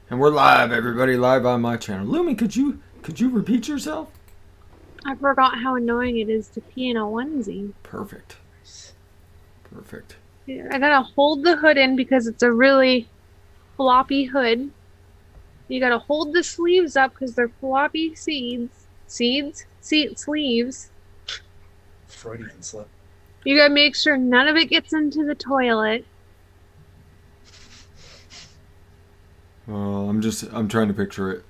And we're live, everybody, live on my channel. Lumi, could you repeat yourself? I forgot how annoying it is to pee in a onesie. Perfect. Perfect. I gotta hold the hood in because it's a really floppy hood. You gotta hold the sleeves up because they're floppy sleeves. Freudian slip. You gotta make sure none of it gets into the toilet. Well, I'm trying to picture it.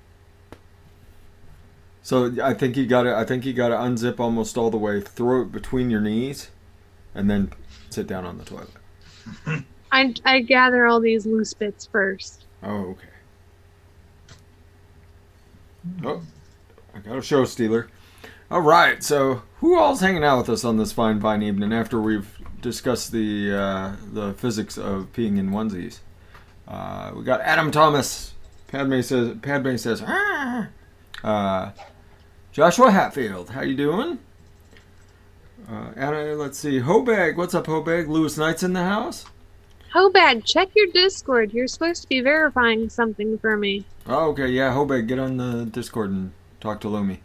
So I think you gotta unzip almost all the way, throw it between your knees, and then sit down on the toilet. I gather all these loose bits first. Oh, okay. Oh, I got a show stealer. All right, so who all's hanging out with us on this fine evening after we've discussed the physics of peeing in onesies? We got Adam Thomas. Padme says, ah. Joshua Hatfield, how you doing? Anna, let's see. Hobag, what's up, Hobag? Lewis Knight's in the house. Hobag, check your Discord. You're supposed to be verifying something for me. Oh, okay, yeah, Hobag, get on the Discord and talk to Lumi.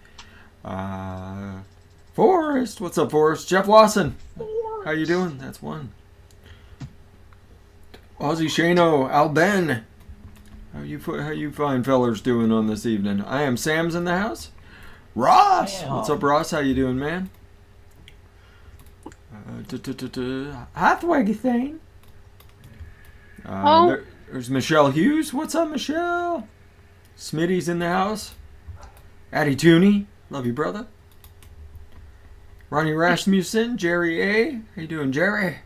Forrest, what's up, Forrest? Jeff Lawson, how you doing? That's one. Aussie Shano, Al Ben, how you fine fellers doing on this evening? I am Sam's in the house. Ross, what's up, Ross? How you doing, man? Hathaway thing. There's Michelle Hughes. What's up, Michelle? Smitty's in the house. Addie Tooney, love you, brother. Ronnie Rasmussen, Jerry A. How you doing, Jerry?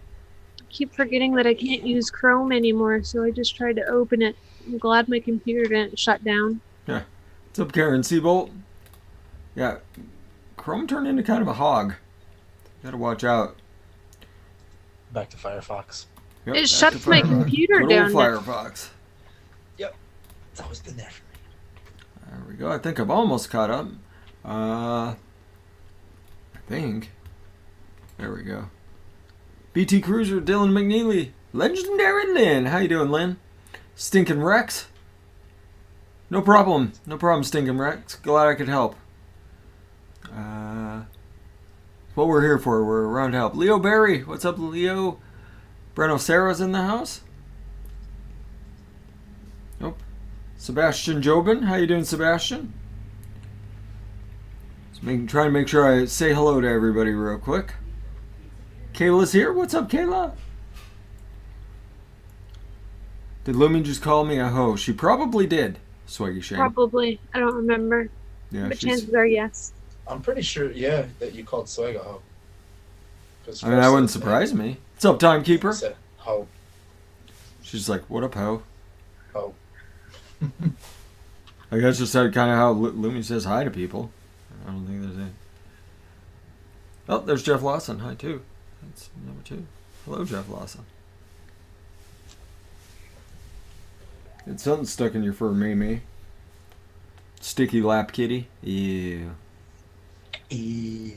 I keep forgetting that I can't use Chrome anymore, so I just tried to open it. I'm glad my computer didn't shut down. Yeah. What's up, Karen Seabolt? Yeah, Chrome turned into kind of a hog. Gotta watch out. Back to Firefox. Yep, It shuts my computer Good down. old Firefox. Yep. It's always been there for me. There we go. I think I've almost caught up. I think. There we go. BT Cruiser, Dylan McNeely. Legendary Lynn. How you doing, Lynn? Stinkin' Rex. No problem. No problem, Stinkin' Rex. Glad I could help. What we're here for. We're around to help. Leo Berry. What's up, Leo? Breno Sarah's in the house. Nope. Sebastian Jobin. How you doing, Sebastian? Trying to make sure I say hello to everybody real quick. Kayla's here. What's up, Kayla? Did Lumi just call me a hoe? She probably did. Swaggy Shane. Probably. I don't remember. Yeah, but chances are yes. I'm pretty sure, yeah, that you called Swag a hoe. I mean, that wouldn't surprise me. What's up, Timekeeper? Said hoe. She's like, what up, ho? Hoe. I guess just kind of how Lumi says hi to people. I don't think there's any. Oh, there's Jeff Lawson. Hi, too. That's number 2. Hello, Jeff Lawson. It's something stuck in your fur, Mimi. Sticky lap kitty. Ew. E.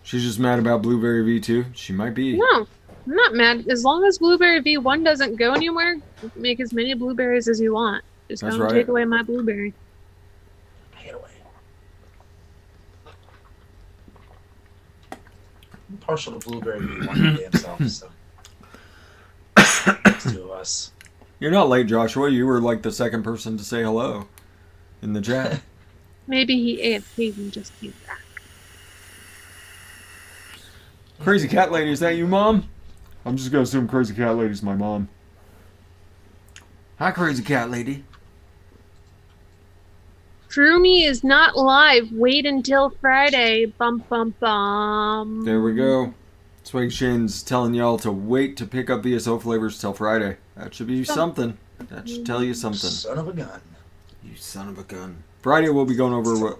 She's just mad about Blueberry V2. She might be. No, I'm not mad. As long as Blueberry V1 doesn't go anywhere, make as many blueberries as you want. Just That's don't right. take away my blueberry. Take it away. I'm partial to Blueberry V1 damn self, so. It's 2 of us. You're not late, Joshua. You were like the second person to say hello in the chat. Maybe he AFK'd and just came back. Crazy Cat Lady, is that you, Mom? I'm just gonna assume Crazy Cat Lady's my mom. Hi, Crazy Cat Lady. Droomy is not live. Wait until Friday. Bum bum bum. There we go. Swag Shane's telling y'all to wait to pick up VSO flavors till Friday. That should be something. That should tell you something. Son of a gun. You son of a gun. Friday we'll be going over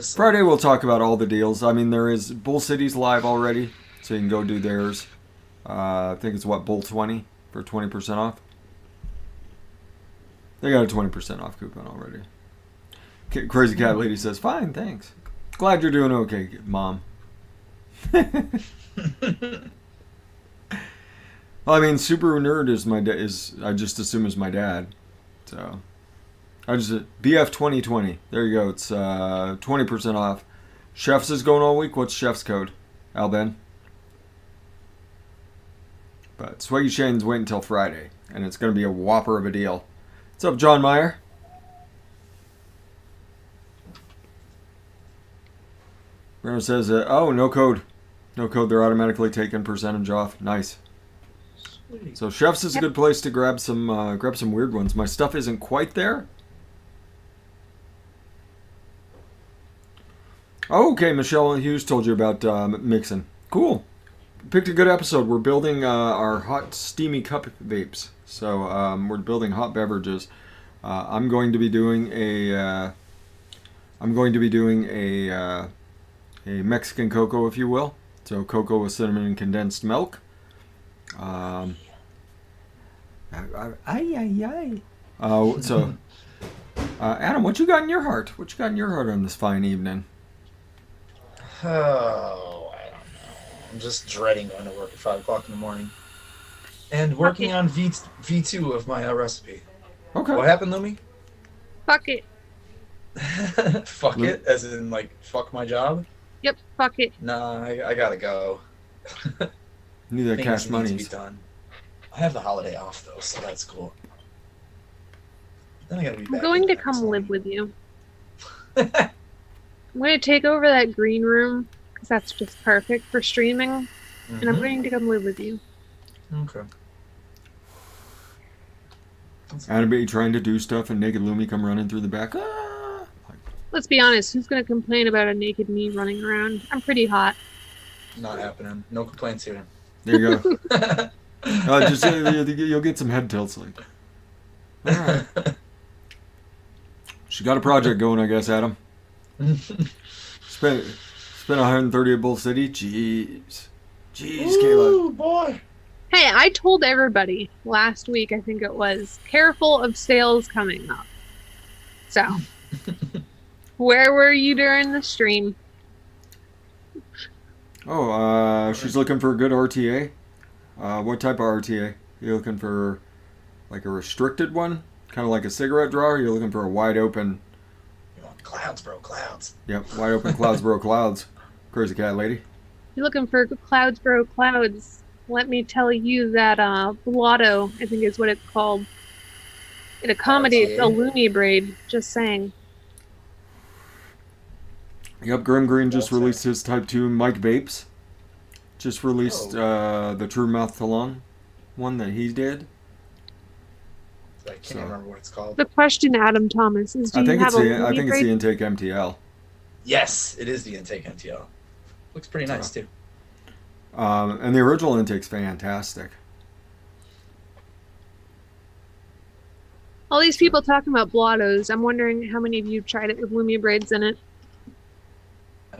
Friday we'll talk about all the deals. I mean, there is Bull City's live already, so you can go do theirs. I think it's Bull 20 for 20% off. They got a 20% off coupon already. Crazy Cat Lady says, "Fine, thanks. Glad you're doing okay, Mom." Well, I mean, Subaru Nerd is I just assume is my dad. So I just BF 2020. There you go. It's 20% off. Chefs is going all week. What's Chef's code? Alben. But Swaggy Shane's waiting until Friday, and it's going to be a whopper of a deal. What's up, John Meyer? Bruno says, oh, no code. No code. They're automatically taking percentage off. Nice. Sweet. So Chefs is a good place to grab some weird ones. My stuff isn't quite there. Oh, okay, Michelle Hughes told you about mixing. Cool. Picked a good episode. We're building our hot steamy cup vapes. So we're building hot beverages. I'm going to be doing a Mexican cocoa, if you will. So cocoa with cinnamon and condensed milk. So Adam, what you got in your heart? What you got in your heart on this fine evening? Oh, I don't know. I'm just dreading going to work at 5 o'clock in the morning. And working on V2 of my recipe. Okay. What happened, Lumi? Fuck it. Fuck it? As in, like, fuck my job? Yep, fuck it. Nah, I gotta go. Need that Things cash need money. to be done. I have the holiday off, though, so that's cool. Then I gotta be I'm back going in to the come next live one. with you. I'm going to take over that green room because that's just perfect for streaming, and I'm Mhm. going to come live with you. Okay. Adam be trying to do stuff and naked Lumi come running through the back. Ah! Let's be honest, who's going to complain about a naked me running around? I'm pretty hot. Not happening. No complaints here. There you go. Just you'll get some head tilts like. All right. She got a project going, I guess, Adam. Spent 130 at Bull City. Jeez, Kayla. Ooh, boy. Hey, I told everybody last week, I think it was, careful of sales coming up. So, where were you during the stream? Oh, she's looking for a good RTA. What type of RTA? You looking for like a restricted one, kind of like a cigarette drawer? Or you looking for a wide open? You want clouds, bro, clouds. Yep, wide open clouds, bro, clouds. Crazy cat lady. You're looking for clouds, bro, clouds. Let me tell you that blotto, I think is what it's called. It accommodates a RTA? loony braid. Just saying. Yep, Grim Green just Well released his Type 2 Mike Vapes. Just released the True Mouth Talon one that he did. I can't So- remember what it's called. The question, Adam Thomas, is: do you have a loony I think it's braid? the Intake MTL. Yes, it is the Intake MTL. Looks pretty nice, too. And the original Intake's fantastic. All these people talking about blottos. I'm wondering how many of you tried it with loony braids in it.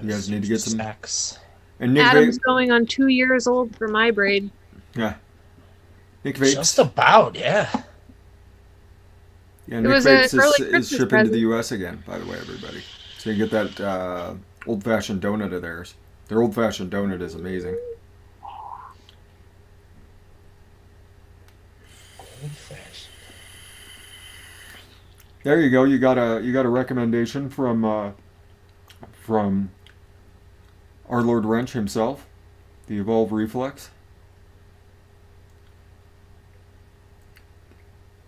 You guys need to get some- snacks. And Nick Adam's Vape, going on 2 years old for my braid. yeah. Nick Vapes, Just about, yeah. yeah, It Nick was a Vapes early is Christmas shipping to present. the U.S. again, by the way, everybody. So you get that old-fashioned donut of theirs. Their old-fashioned donut is amazing. Old-fashioned. There you go. You got a recommendation from our Lord Wrench himself, the Evolve Reflex.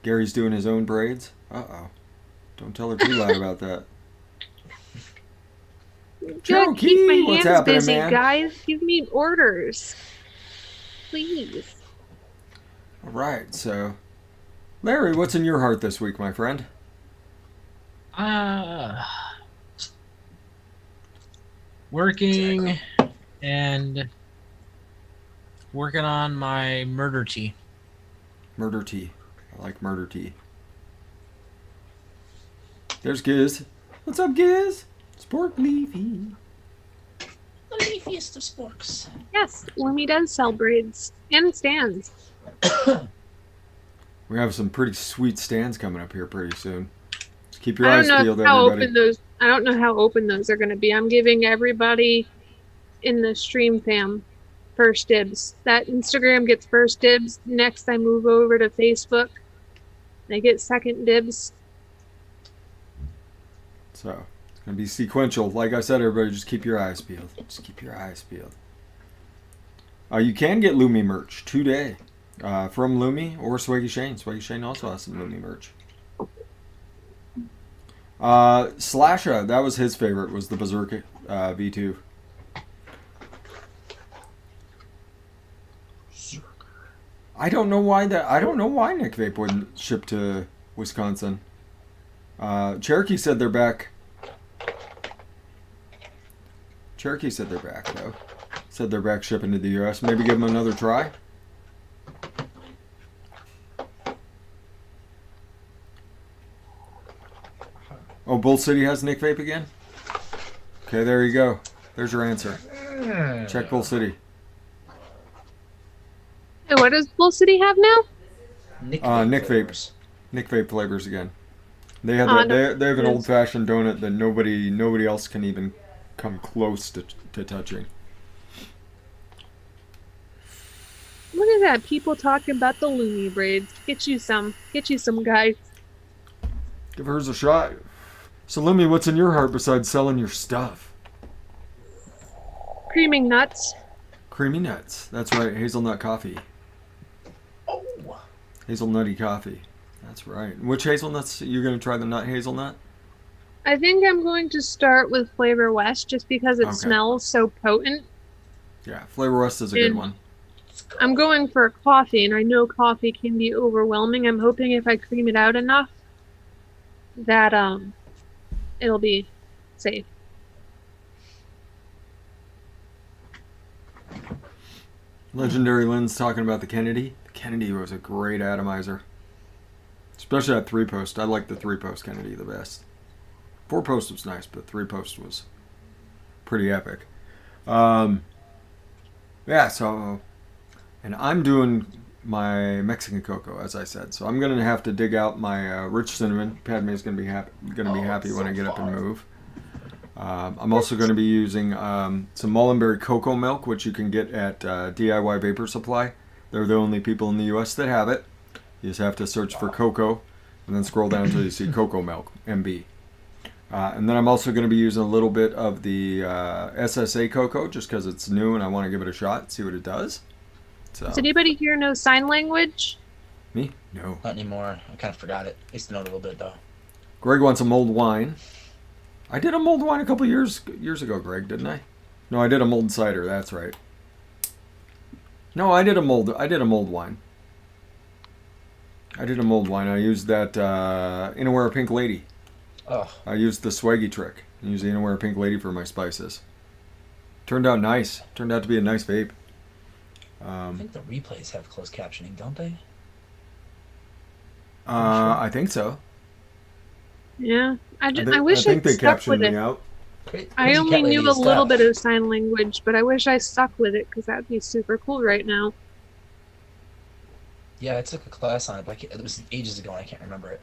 Gary's doing his own braids. Don't tell her too loud about that. Gotta Cherokee, keep my what's hands happening, busy, man? guys. Give me orders, please. All right, so Larry, what's in your heart this week, my friend? Working and working on my murder tea. Murder tea. I like murder tea. There's Giz. What's up, Giz? Spork Leafy. The leafiest of sporks. Yes, Lumi does sell braids and stands. We have some pretty sweet stands coming up here pretty soon. Just keep your I eyes don't know peeled, how everybody. open those. I don't know how open those are going to be. I'm giving everybody in the stream fam first dibs. That Instagram gets first dibs. Next, I move over to Facebook. They get second dibs. So it's gonna be sequential. Like I said, everybody, just keep your eyes peeled. Just keep your eyes peeled. You can get Lumi merch today from Lumi or Swaggy Shane. Swaggy Shane also has some Lumi merch. Slasha, that was his favorite. Was the Berserk V2. I don't know why Nick Vape wouldn't ship to Wisconsin. Cherokee said they're back. Cherokee said they're back though. Said they're back shipping to the U.S. Maybe give them another try. Oh, Bull City has Nick Vape again? Okay, there you go. There's your answer. Check Bull City. Hey, what does Bull City have now? Nick Vape. Nick Vape flavors again. They have they have an old fashioned donut that nobody else can even come close to touching. Look at that. People talking about the Lumi braids. Get you some, guys. Give hers a shot. So Lumi, what's in your heart besides selling your stuff? Creaming nuts. Creamy nuts. That's right. Hazelnut coffee. Oh. Hazelnutty coffee. That's right. Which hazelnuts? You're going to try the nut hazelnut? I think I'm going to start with Flavor West just because it smells so potent. Yeah, Flavor West is a good one. I'm going for coffee, and I know coffee can be overwhelming. I'm hoping if I cream it out enough that it'll be safe. Legendary Lynn's talking about the Kennedy. The Kennedy was a great atomizer. Especially that 3-post. I like the 3-post Kennedy the best. 4-post was nice, but 3-post was pretty epic. Yeah, so... And I'm doing my Mexican cocoa, as I said. So I'm going to have to dig out my rich cinnamon. Padme is going to be happy when I get up and move. I'm also going to be using some Mullenberry cocoa milk, which you can get at DIY Vapor Supply. They're the only people in the U.S. that have it. You just have to search for cocoa and then scroll down until you see cocoa milk, MB. And then I'm also going to be using a little bit of the SSA cocoa just because it's new and I want to give it a shot, see what it does. So. Does anybody here know sign language? Me? No. Not anymore. I kind of forgot it. I used to know it a little bit, though. Greg wants a mulled wine. I did a mulled wine a couple years ago, Greg, didn't I? No, I did a mulled cider. That's right. No, I did a mulled wine. I used that Innerwear Pink Lady. Oh. I used the Swaggy trick. I used the Innerwear Pink Lady for my spices. Turned out nice. Turned out to be a nice vape. I think the replays have closed captioning, don't they? I think so. Yeah, I wish I think they stuck with captioned it. me out. I only knew a little bit of sign language, but I wish I stuck with it because that'd be super cool right now. Yeah, I took a class on it, but it was ages ago and I can't remember it.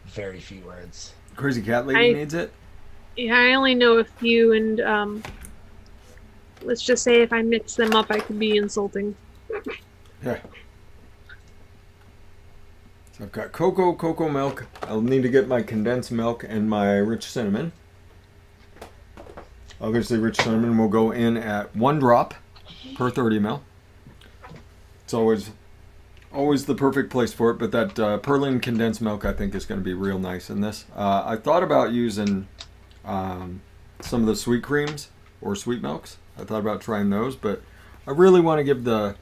Very few words. Crazy Cat Lady needs it? Yeah, I only know a few, and let's just say if I mix them up, I could be insulting. Yeah. So I've got cocoa milk. I'll need to get my condensed milk and my rich cinnamon. Obviously, rich cinnamon will go in at 1 drop per 30 ml. It's always the perfect place for it, but that Perlin condensed milk I think is going to be real nice in this. I thought about using some of the sweet creams or sweet milks. I thought about trying those, but I really want to give the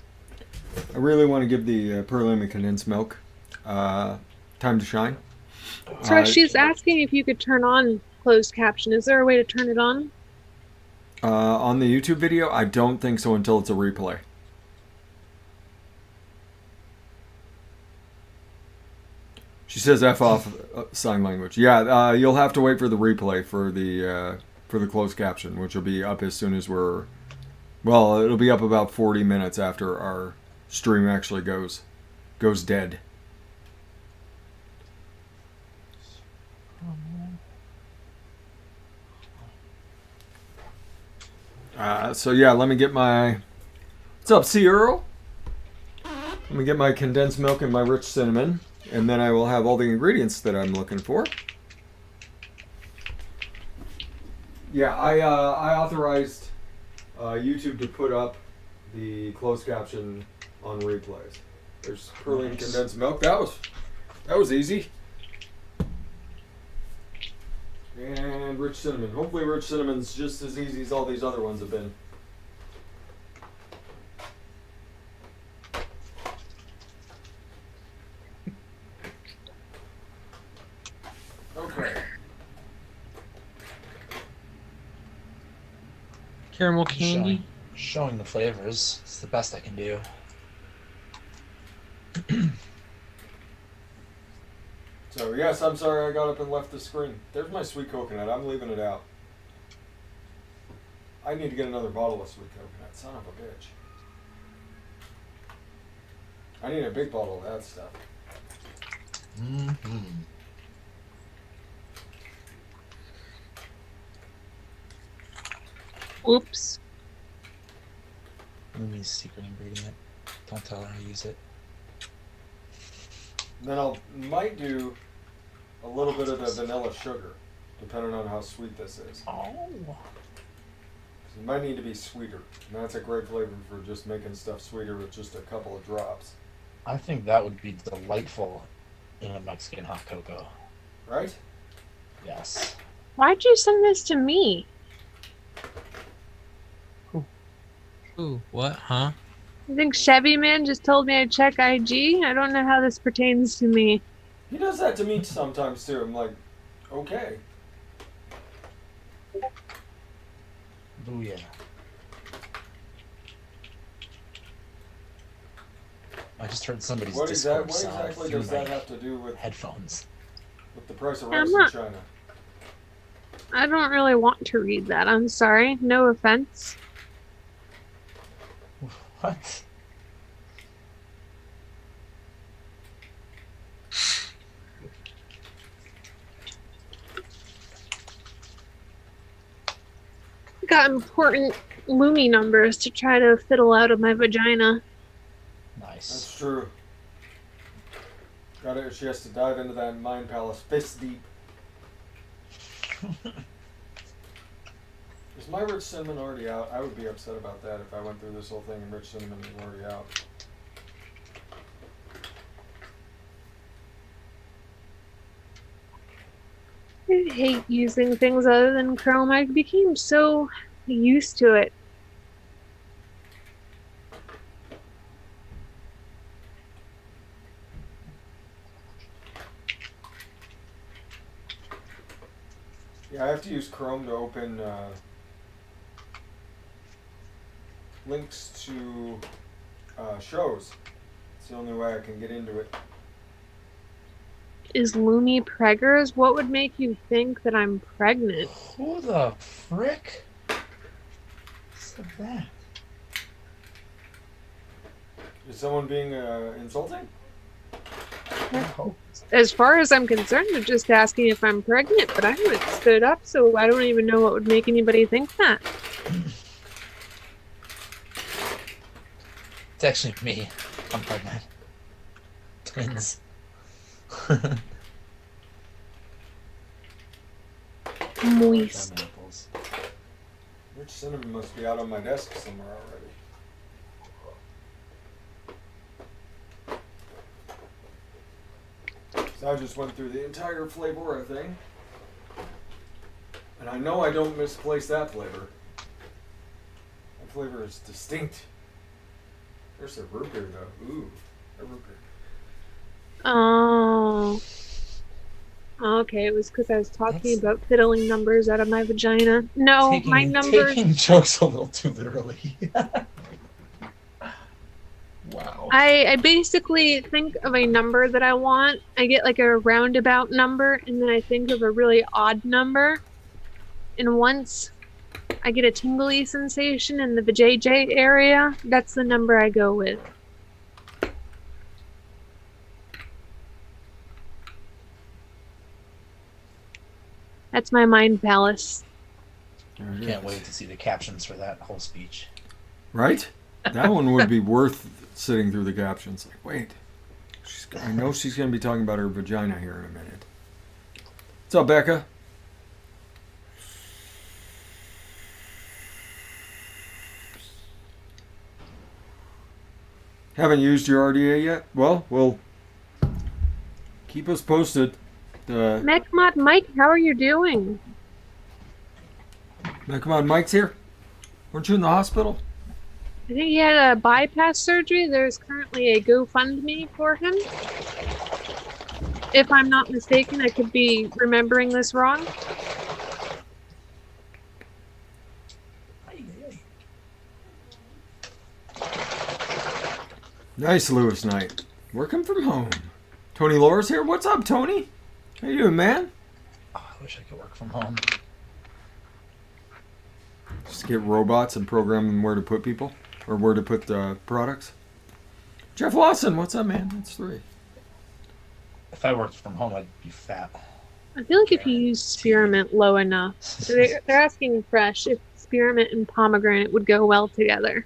Perlin condensed milk time to shine. So she's asking if you could turn on closed caption. Is there a way to turn it on? On the YouTube video, I don't think so until it's a replay. She says F off sign language. Yeah, you'll have to wait for the replay for the closed caption, which will be up as soon as it'll be up about 40 minutes after our stream actually goes dead. So yeah, let me get my... What's up, C. Earl? Let me get my condensed milk and my rich cinnamon, and then I will have all the ingredients that I'm looking for. Yeah, I authorized YouTube to put up the closed caption on replays. There's Perlian condensed milk. That was easy. And rich cinnamon. Hopefully rich cinnamon's just as easy as all these other ones have been. Okay. Caramel candy. Showing the flavors. It's the best I can do. So yes, I'm sorry I got up and left the screen. There's my sweet coconut. I'm leaving it out. I need to get another bottle of sweet coconut. Son of a bitch. I need a big bottle of that stuff. Mm-hmm. Oops. Lumi's secret ingredient. Don't tell her I use it. Then I might do a little bit of the vanilla sugar, depending on how sweet this is. Oh. It might need to be sweeter. And that's a great flavor for just making stuff sweeter with just a couple of drops. I think that would be delightful in a Mexican hot cocoa. Right? Yes. Why'd you send this to me? Ooh, what? Huh? I think Chevy Man just told me I'd check IG. I don't know how this pertains to me. He does that to me sometimes too. I'm like, okay. Booyah. I just heard somebody's What Discord exactly sound through does that my have to do with headphones. the price of I'm rice in not- China? I don't really want to read that. I'm sorry. No offense. What? Got important Lumi numbers to try to fiddle out of my vagina. Nice. That's true. Got it. She has to dive into that mind palace fist deep. Is my rich cinnamon already out? I would be upset about that if I went through this whole thing and rich cinnamon was already out. I hate using things other than Chrome. I became so used to it. Yeah, I have to use Chrome to open links to shows. It's the only way I can get into it. Is Lumi preggers? What would make you think that I'm pregnant? Who the frick said that? Is someone being insulting? No. As far as I'm concerned, they're just asking if I'm pregnant, but I haven't stood up, so I don't even know what would make anybody think that. It's actually me. I'm pregnant. Twins. Moist. Apples. Rich cinnamon must be out on my desk somewhere already. So I just went through the entire Flavora thing. And I know I don't misplace that flavor. That flavor is distinct. There's a root beer though. Ooh, a root beer. Oh. Okay, it was because I was talking That's- about fiddling numbers out of my vagina. No, my numbers. Taking jokes a little too literally. Wow. I basically think of a number that I want. I get like a roundabout number, and then I think of a really odd number. And once I get a tingly sensation in the vajayjay area, that's the number I go with. That's my mind palace. There it Can't is. wait to see the captions for that whole speech. Right? That one would be worth sitting through the captions. Like, wait, I know she's going to be talking about her vagina here in a minute. What's up, Becca? Haven't used your RDA yet? Well, keep us posted. Mechmod Mike, how are you doing? Now, come on, Mike's here. Weren't you in the hospital? I think he had a bypass surgery. There's currently a GoFundMe for him. If I'm not mistaken, I could be remembering this wrong. Nice, Lewis Knight. Working from home. Tony Laura's here. What's up, Tony? How you doing, man? Oh, I wish I could work from home. Just get robots and program them where to put people. Or where to put products. Jeff Lawson, what's up, man? That's 3. If I worked from home, I'd be fat. I feel like if you use spearmint low enough, so they're asking fResh if spearmint and pomegranate would go well together.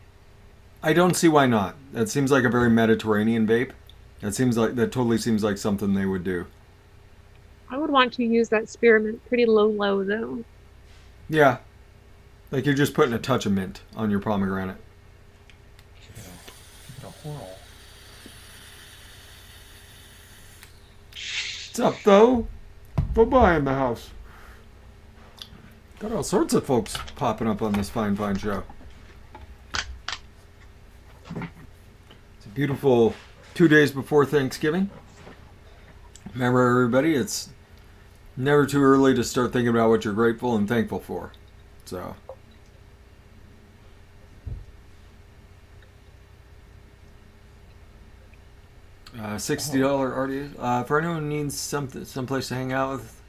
I don't see why not. That seems like a very Mediterranean vape. That totally seems like something they would do. I would want to use that spearmint pretty low though. Yeah. Like you're just putting a touch of mint on your pomegranate. Give it a whirl. What's up, though? Bye-bye in the house. Got all sorts of folks popping up on this fine show. It's a beautiful 2 days before Thanksgiving. Remember, everybody, it's never too early to start thinking about what you're grateful and thankful for. So... $60 RDA. For anyone who needs someplace to hang out with,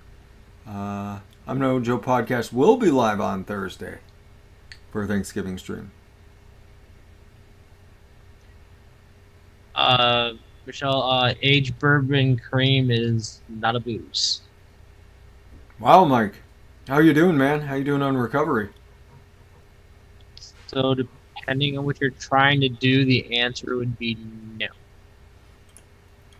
I'm No Joe Podcast will be live on Thursday for a Thanksgiving stream. Michelle, aged bourbon cream is not a booze. Wow, Mike. How you doing, man? How you doing on recovery? So depending on what you're trying to do, the answer would be no.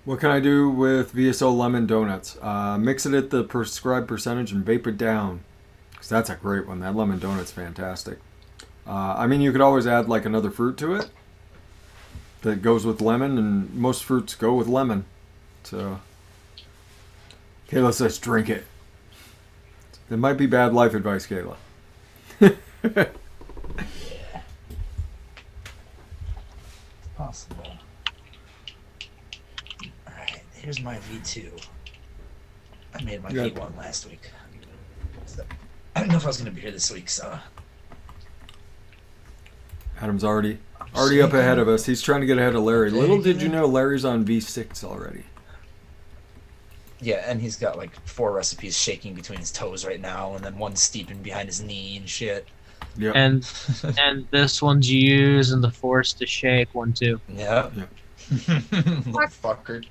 What can I do with VSO lemon donuts? Mix it at the prescribed percentage and vape it down. Because that's a great one. That lemon donut's fantastic. I mean, you could always add like another fruit to it that goes with lemon, and most fruits go with lemon. So, Kayla says drink it. That might be bad life advice, Kayla. Yeah. Possible. Alright, here's my V2. I made my V1 last week. So, I didn't know if I was going to be here this week, so... Adam's already up ahead of us. He's trying to get ahead of Larry. Little did you know Larry's on V6 already. Yeah, and he's got like 4 recipes shaking between his toes right now, and then one steeping behind his knee and shit. Yeah. And this one's used and the force to shake one too. Yeah. Fucker.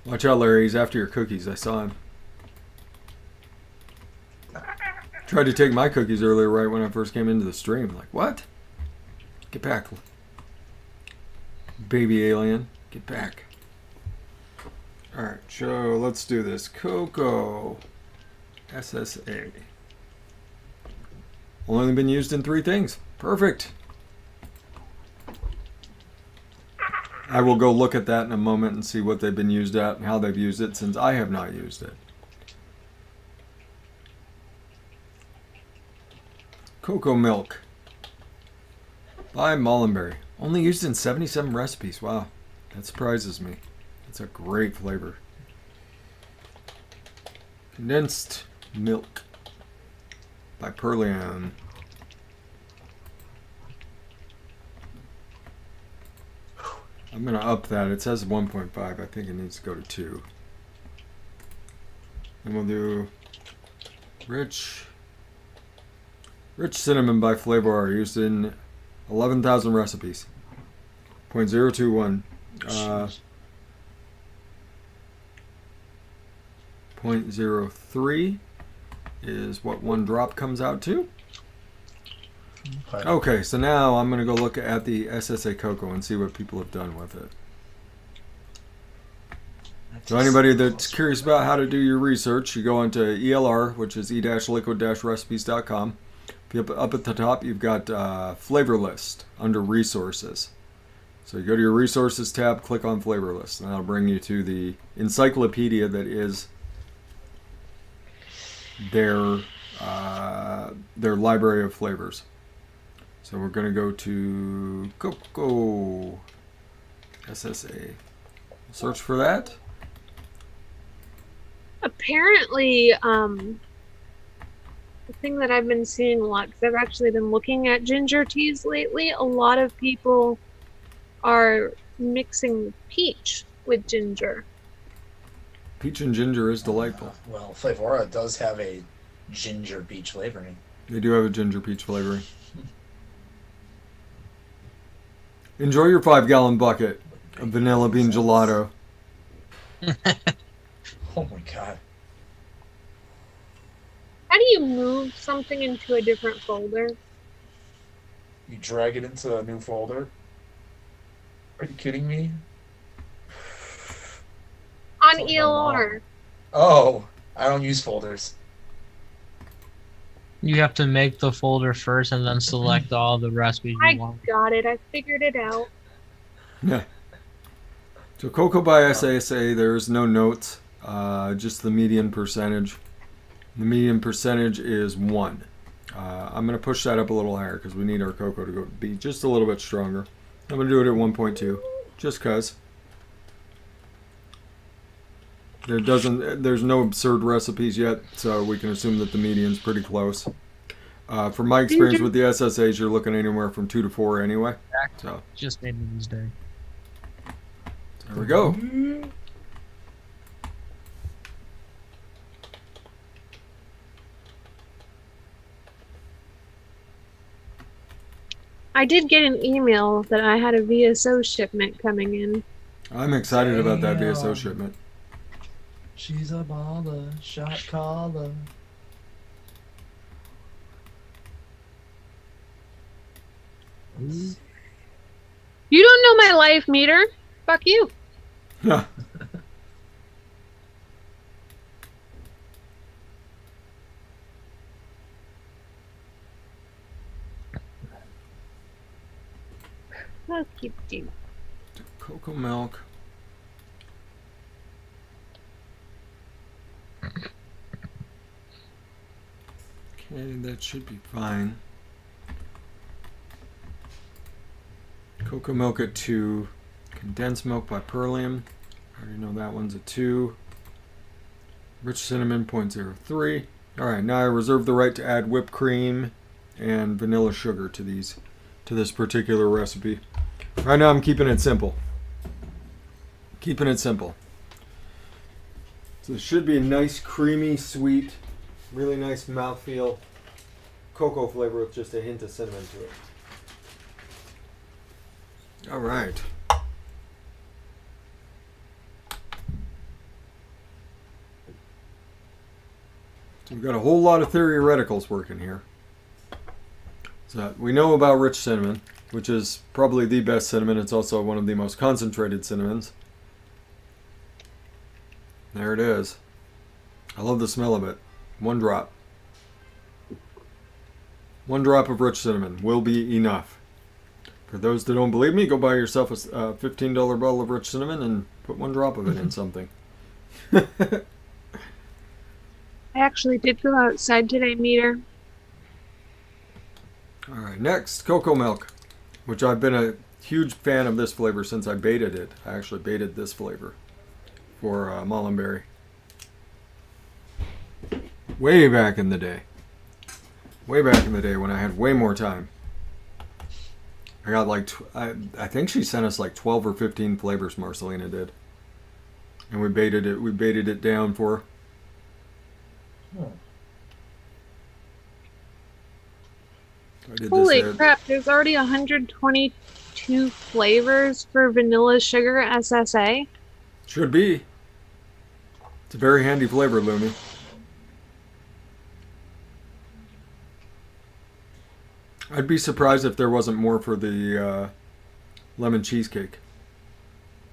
Watch out, Larry. He's after your cookies. I saw him. Tried to take my cookies earlier, right when I first came into the stream. Like, what? Get back. Baby alien. Get back. Alright, so let's do this. Cocoa. SSA. Only been used in 3 things. Perfect. I will go look at that in a moment and see what they've been used at and how they've used it, since I have not used it. Cocoa milk by Mullenberry. Only used in 77 recipes. Wow, that surprises me. It's a great flavor. Condensed milk by Perlian. I'm going to up that. It says 1.5. I think it needs to go to 2. And we'll do rich cinnamon by Flavor, used in 11,000 recipes. 0.021. 0.03 is what 1 drop comes out to. But Okay, so now I'm going to go look at the SSA cocoa and see what people have done with it. So anybody that's curious about how to do your research, you go onto ELR, which is e-liquid-recipes.com. Up at the top, you've got flavor list under resources. So you go to your resources tab, click on flavor list, and that'll bring you to the encyclopedia that is their library of flavors. So we're going to go to Cocoa SSA. Search for that. Apparently, the thing that I've been seeing a lot, because I've actually been looking at ginger teas lately, a lot of people are mixing peach with ginger. Peach and ginger is delightful. Well, Flavora does have a ginger peach flavoring. They do have a ginger peach flavoring. Enjoy your 5-gallon bucket of vanilla bean gelato. Oh my god. How do you move something into a different folder? You drag it into a new folder? Are you kidding me? On Something ELR. Oh, I don't use folders. You have to make the folder first and then select all the recipes you I want. got it. I figured it out. Yeah. So Cocoa by SSA, there's no notes, just the median percentage. The median percentage is 1. I'm going to push that up a little higher because we need our cocoa to be just a little bit stronger. I'm going to do it at 1.2, just because. There's no absurd recipes yet, so we can assume that the median's pretty close. From my experience with the SSAs, you're looking anywhere from 2 to 4 anyway. So Just made it this day. there we go. I did get an email that I had a VSO shipment coming in. I'm excited about that VSO shipment. She's a baller, shot caller. You don't know my life meter. Fuck you. Yeah. I'll keep you. Cocoa milk. Okay, that should be fine. Cocoa milk at 2. Condensed milk by Perlium. I already know that one's a 2. Rich cinnamon 0.03. Alright, now I reserve the right to add whipped cream and vanilla sugar to this particular recipe. Right now I'm keeping it simple. Keeping it simple. So it should be a nice, creamy, sweet, really nice mouthfeel cocoa flavor with just a hint of cinnamon to it. All right. So we've got a whole lot of theoreticals working here. So we know about rich cinnamon, which is probably the best cinnamon. It's also one of the most concentrated cinnamons. There it is. I love the smell of it. 1 drop. 1 drop of rich cinnamon will be enough. For those that don't believe me, go buy yourself a $15 bottle of rich cinnamon and put 1 drop of it in something. I actually did go outside today, meter. Alright, next, cocoa milk, which I've been a huge fan of this flavor since I baited it. I actually baited this flavor for Mullenberry. Way back in the day. Way back in the day when I had way more time. I got like, I think she sent us like 12 or 15 flavors, Marcelina did. And we baited it down for her. Holy crap, there's already 122 flavors for vanilla sugar SSA. Should be. It's a very handy flavor, Lumi. I'd be surprised if there wasn't more for the lemon cheesecake.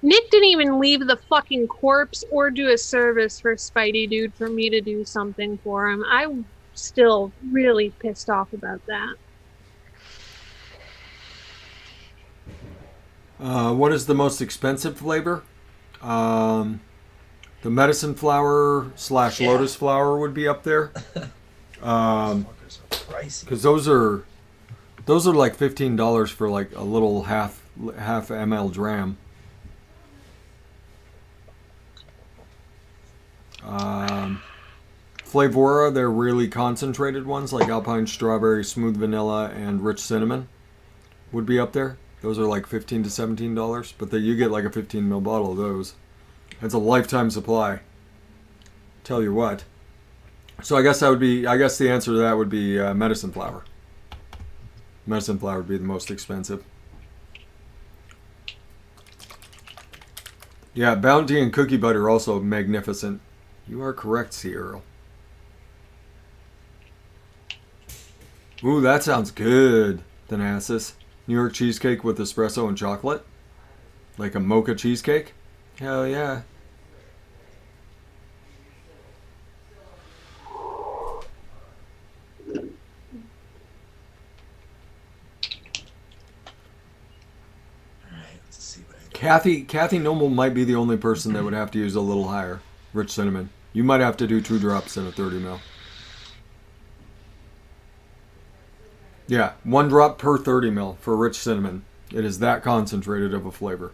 Nick didn't even leave the fucking corpse or do a service for Spidey Dude for me to do something for him. I'm still really pissed off about that. What is the most expensive flavor? The medicine flower / lotus flower would be up there. Fuckers are pricey. Because those are like $15 for like a little half ml dram. Flavora, they're really concentrated ones like alpine strawberry, smooth vanilla, and rich cinnamon would be up there. Those are like $15 to $17, but you get like a 15 ml bottle of those. That's a lifetime supply. Tell you what. So I guess the answer to that would be medicine flower. Medicine flower would be the most expensive. Yeah, Bounty and Cookie Butter are also magnificent. You are correct, C. Earl. Ooh, that sounds good, Thanasis. New York cheesecake with espresso and chocolate? Like a mocha cheesecake? Hell yeah. Alright, let's see what I Kathy Noble might be the only person that would have to use a little higher. Rich cinnamon. You might have to do 2 drops in a 30 ml. Yeah, 1 drop per 30 ml for rich cinnamon. It is that concentrated of a flavor.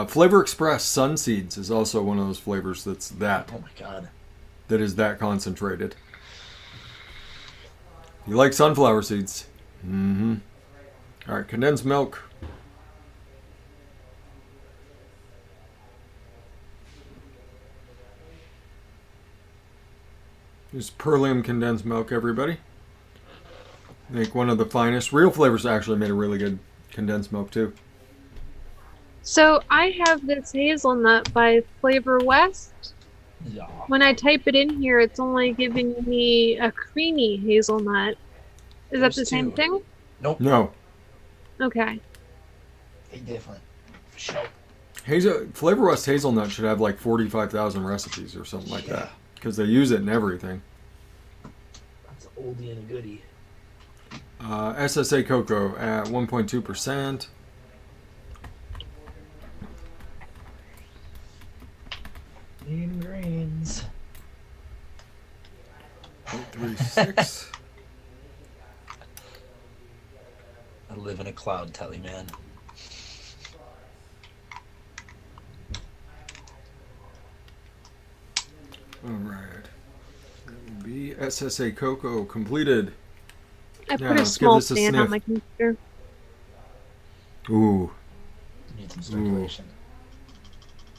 Flavor Express Sun Seeds is also one of those flavors that's that. Oh my god. That is that concentrated. You like sunflower seeds? Mm-hmm. Alright, condensed milk. Here's Perlium condensed milk, everybody. Make one of the finest. Real Flavors actually made a really good condensed milk, too. So I have this hazelnut by Flavor West. Yeah. When I type it in here, it's only giving me a creamy hazelnut. Is that the There's same 2. thing? Nope. No. Okay. They different. For sure. Flavor West hazelnut should have like 45,000 recipes or something like that. Because they use it in everything. That's an oldie and a goodie. SSA cocoa at 1.2%. Green greens. 0.36. I live in a cloud, Telly man. Alright. That would be SSA cocoa completed. I Yeah, put a let's give small this a stand sniff. on my computer. Ooh. Need some circulation.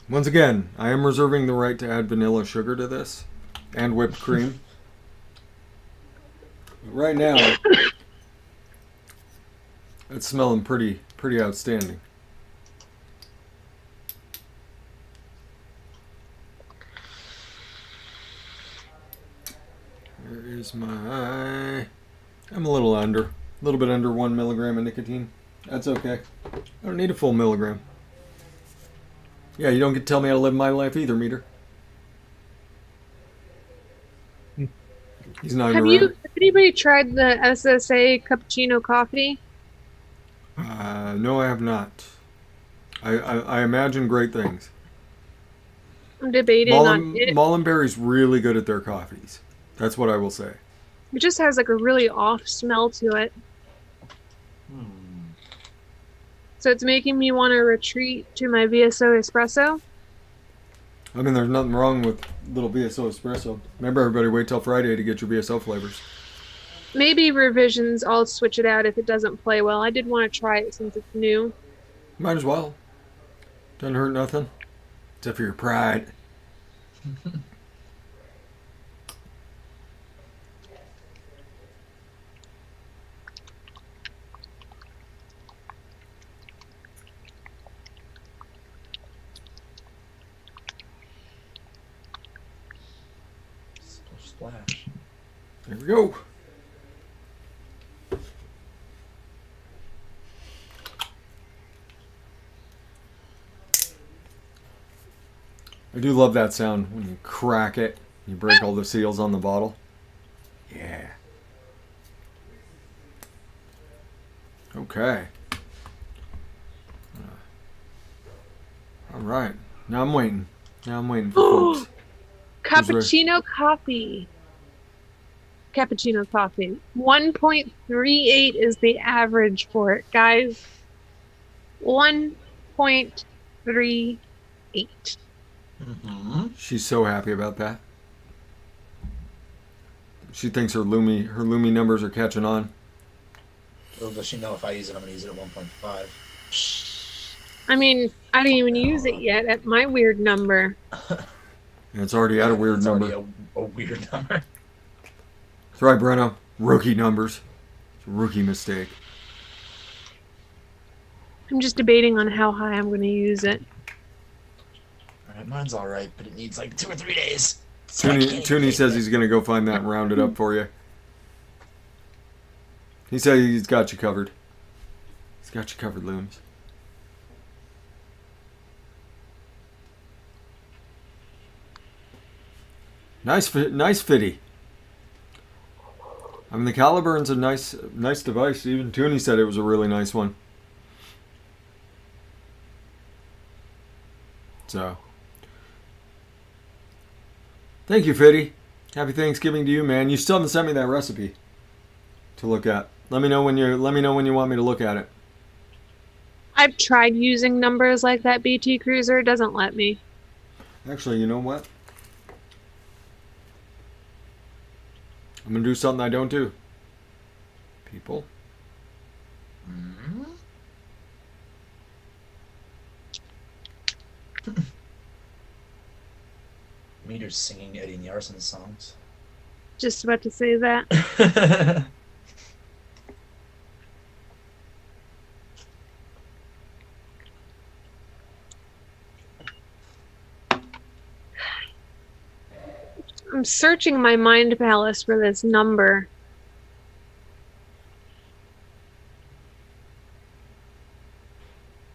Once again, I am reserving the right to add vanilla sugar to this. And whipped cream. But right now, it's smelling pretty outstanding. Where is my... I'm a little bit under 1 milligram of nicotine. That's okay. I don't need a full milligram. Yeah, you don't get to tell me how to live my life either, Meter. He's not Have even around. anybody tried the SSA cappuccino coffee? No, I have not. I imagine great things. I'm debating on it. Mullenberry's really good at their coffees. That's what I will say. It just has like a really off smell to it. So it's making me want to retreat to my VSO espresso. I mean, there's nothing wrong with little VSO espresso. Remember, everybody, wait till Friday to get your VSO flavors. Maybe revisions, I'll switch it out if it doesn't play well. I did want to try it since it's new. Might as well. Doesn't hurt nothing. Except for your pride. Splash. There we go. I do love that sound when you crack it. You break all the seals on the bottle. Yeah. Okay. All right. Now I'm waiting. Now I'm waiting for folks. Cappuccino coffee. Cappuccino coffee. 1.38 is the average for it, guys. 1.38. Mm-hmm. She's so happy about that. She thinks her Lumi numbers are catching on. Little does she know if I use it, I'm going to use it at 1.5. I mean, I didn't even use it yet at my weird number. And it's already at a weird It's number. already a weird number. That's right, Brenna. Rookie numbers. It's a rookie mistake. I'm just debating on how high I'm going to use it. Alright, mine's alright, but it needs like 2 or 3 days. So I can't even Tooney vape says it. he's going to go find that and round it up for you. He said he's got you covered. He's got you covered, Looms. Nice fitty. I mean, the Caliburn's a nice device. Even Tooney said it was a really nice one. So, thank you, Fitty. Happy Thanksgiving to you, man. You still haven't sent me that recipe to look at. Let me know when you want me to look at it. I've tried using numbers like that BT Cruiser. It doesn't let me. Actually, you know what? I'm gonna do something I don't do. People. Mm-hmm. Meter's singing Eddie Nyarson's songs. Just about to say that. I'm searching my mind palace for this number.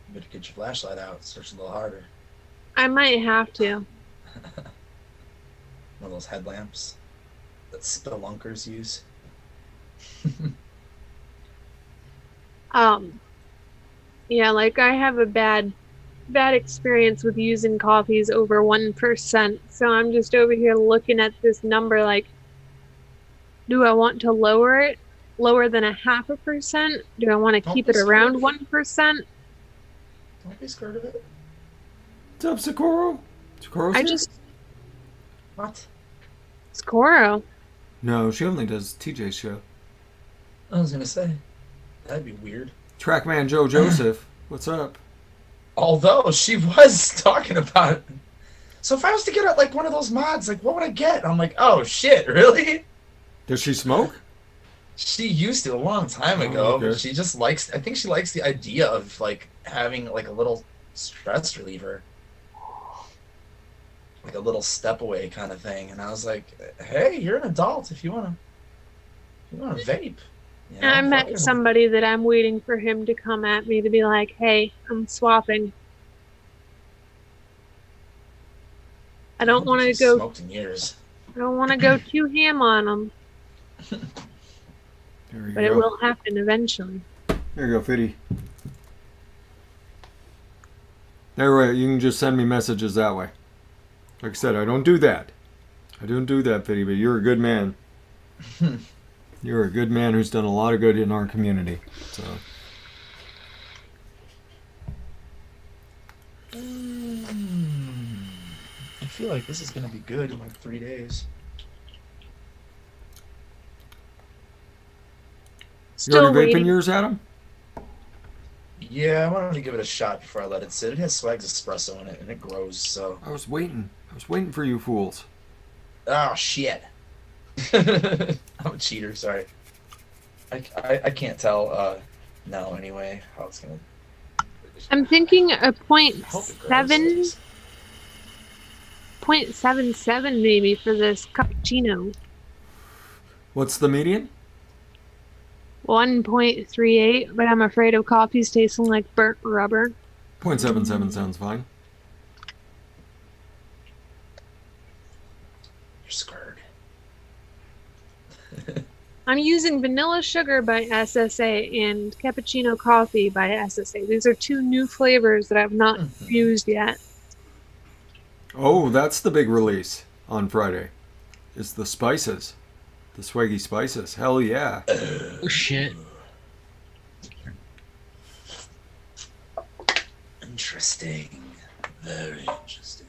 You better get your flashlight out. Search a little harder. I might have to. One of those headlamps that spelunkers use. Yeah, like I have a bad experience with using coffees over 1%. So I'm just over here looking at this number like, do I want to lower it lower than 0.5%? Do I want to keep it around 1%? Don't be scared of it. What's up, Socorro? Socorro's here? What? Scoro. No, she only does TJ's show. I was gonna say. That'd be weird. Trackman Joe Joseph. What's up? Although she was talking about it. So if I was to get like one of those mods, like what would I get? I'm like, oh shit, really? Does she smoke? She used to a long time Oh, ago, okay. but she just likes. I think she likes the idea of like having like a little stress reliever, like a little step away kind of thing. And I was like, hey, you're an adult. If you wanna vape. You know, I met fucking- somebody that I'm waiting for him to come at me to be like, hey, I'm swapping. I don't want to she's go. Smoked in years. I don't want to go too ham on them, There you but go. it will happen eventually. There you go, Fitty. There, you can just send me messages that way. Like I said, I don't do that. I don't do that, Fitty, but you're a good man. You're a good man who's done a lot of good in our community. So. I feel like this is gonna be good in like 3 days. You Still already vaping waiting. yours, Adam? Yeah, I wanted to give it a shot before I let it sit. It has Swag's espresso in it, and it grows. So. I was waiting. I was waiting for you fools. Oh shit! I'm a cheater. Sorry. I can't tell now anyway how it's gonna. I'm thinking a I hope it grows, at 0.7, least. 0.77 maybe for this cappuccino. What's the median? 1.38, but I'm afraid of coffees tasting like burnt rubber. 0.77 sounds fine. I'm using vanilla sugar by SSA and cappuccino coffee by SSA. These are 2 new flavors that I've not used yet. Oh, that's the big release on Friday. It's the spices. The swaggy spices. Hell yeah. Oh shit. Interesting. Very interesting.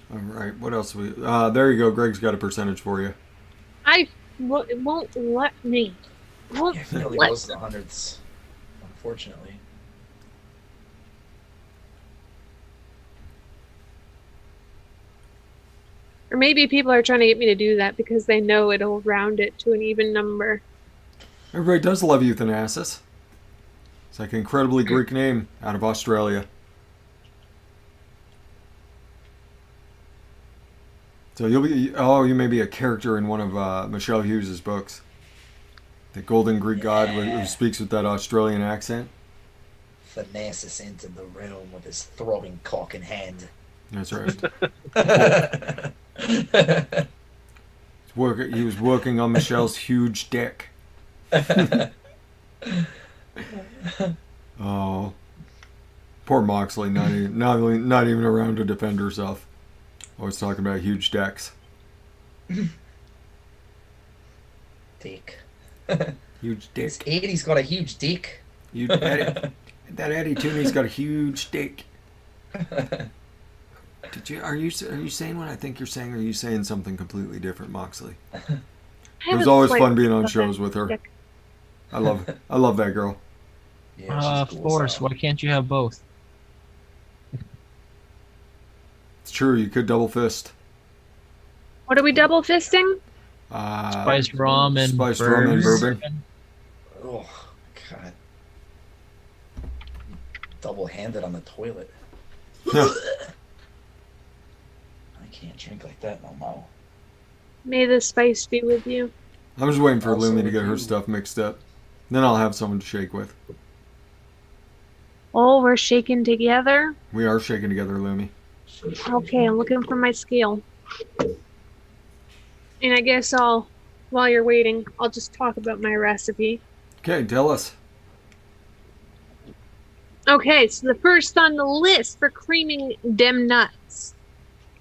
All right, what else we? There you go. Greg's got a percentage for you. It won't let me. It won't Yeah, it really let goes to the hundreds, unfortunately. Or maybe people are trying to get me to do that because they know it'll round it to an even number. Everybody does love Euthanasis. It's like an incredibly Greek name out of Australia. So you may be a character in one of Michelle Hughes's books. The golden Greek god who speaks with that Australian accent. Thanasis entered the realm with his throbbing cock in hand. That's right. He was working on Michelle's huge dick. Oh, poor Moxley, not even around to defend herself. Always talking about huge decks. Dick. Huge This dick. Eddie's got a huge dick. Huge Eddie. That Eddie Tooney's got a huge dick. Are you saying what I think you're saying, or are you saying something completely different, Moxley? It was always fun being on shows with her. I love that girl. Yeah, she's cool, Forrest, so. why can't you have both? It's true. You could double fist. What are we double fisting? Spiced rum and spiced rum and bourbon. Oh, God. Double-handed on the toilet. Yeah. I can't drink like that no more. May the spice be with you. I'm just waiting for Also Lumi to with get her you. stuff mixed up. Then I'll have someone to shake with. Oh, we're shaking together. We are shaking together, Lumi. Okay, I'm looking for my scale. And I guess while you're waiting, I'll just talk about my recipe. Okay, tell us. Okay, so the first on the list for creaming dem nuts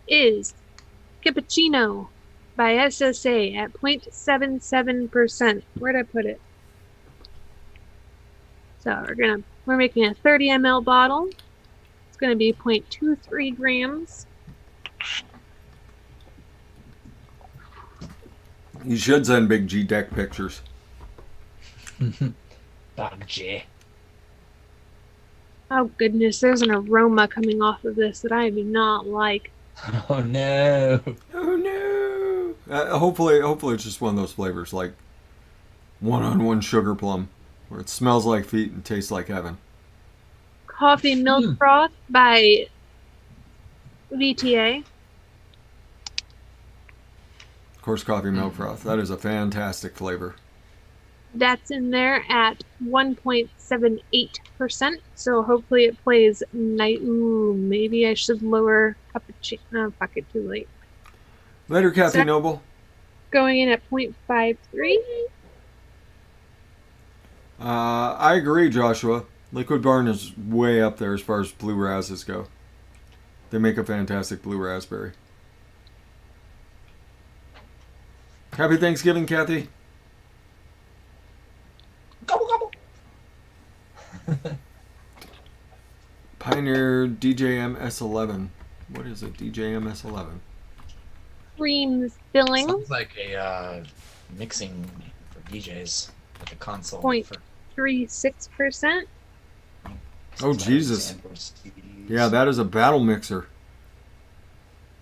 is Cappuccino by SSA at 0.77%. Where'd I put it? So we're making a 30 ml bottle. It's gonna be 0.23 grams. You should send Big G deck pictures. Big J. Oh goodness, there's an aroma coming off of this that I do not like. Oh, no. Oh no! Hopefully it's just one of those flavors like one-on-one sugar plum, where it smells like feet and tastes like heaven. Coffee milk froth by VTA. Of course, coffee milk froth. That is a fantastic flavor. That's in there at 1.78%. So hopefully it plays night. Ooh, maybe I should lower cappuccino. Oh, fuck it, too late. Later, Kathy Sec- Noble. Going in at 0.53. I agree, Joshua. Liquid Barn is way up there as far as blue razzes go. They make a fantastic blue raspberry. Happy Thanksgiving, Kathy. Gobble, gobble. Pioneer DJM S11. What is it? DJM S11. Cream filling. Sounds like a mixing for DJs, like a console. Point. For 36%. Oh, Jesus. Yeah, that is a battle mixer.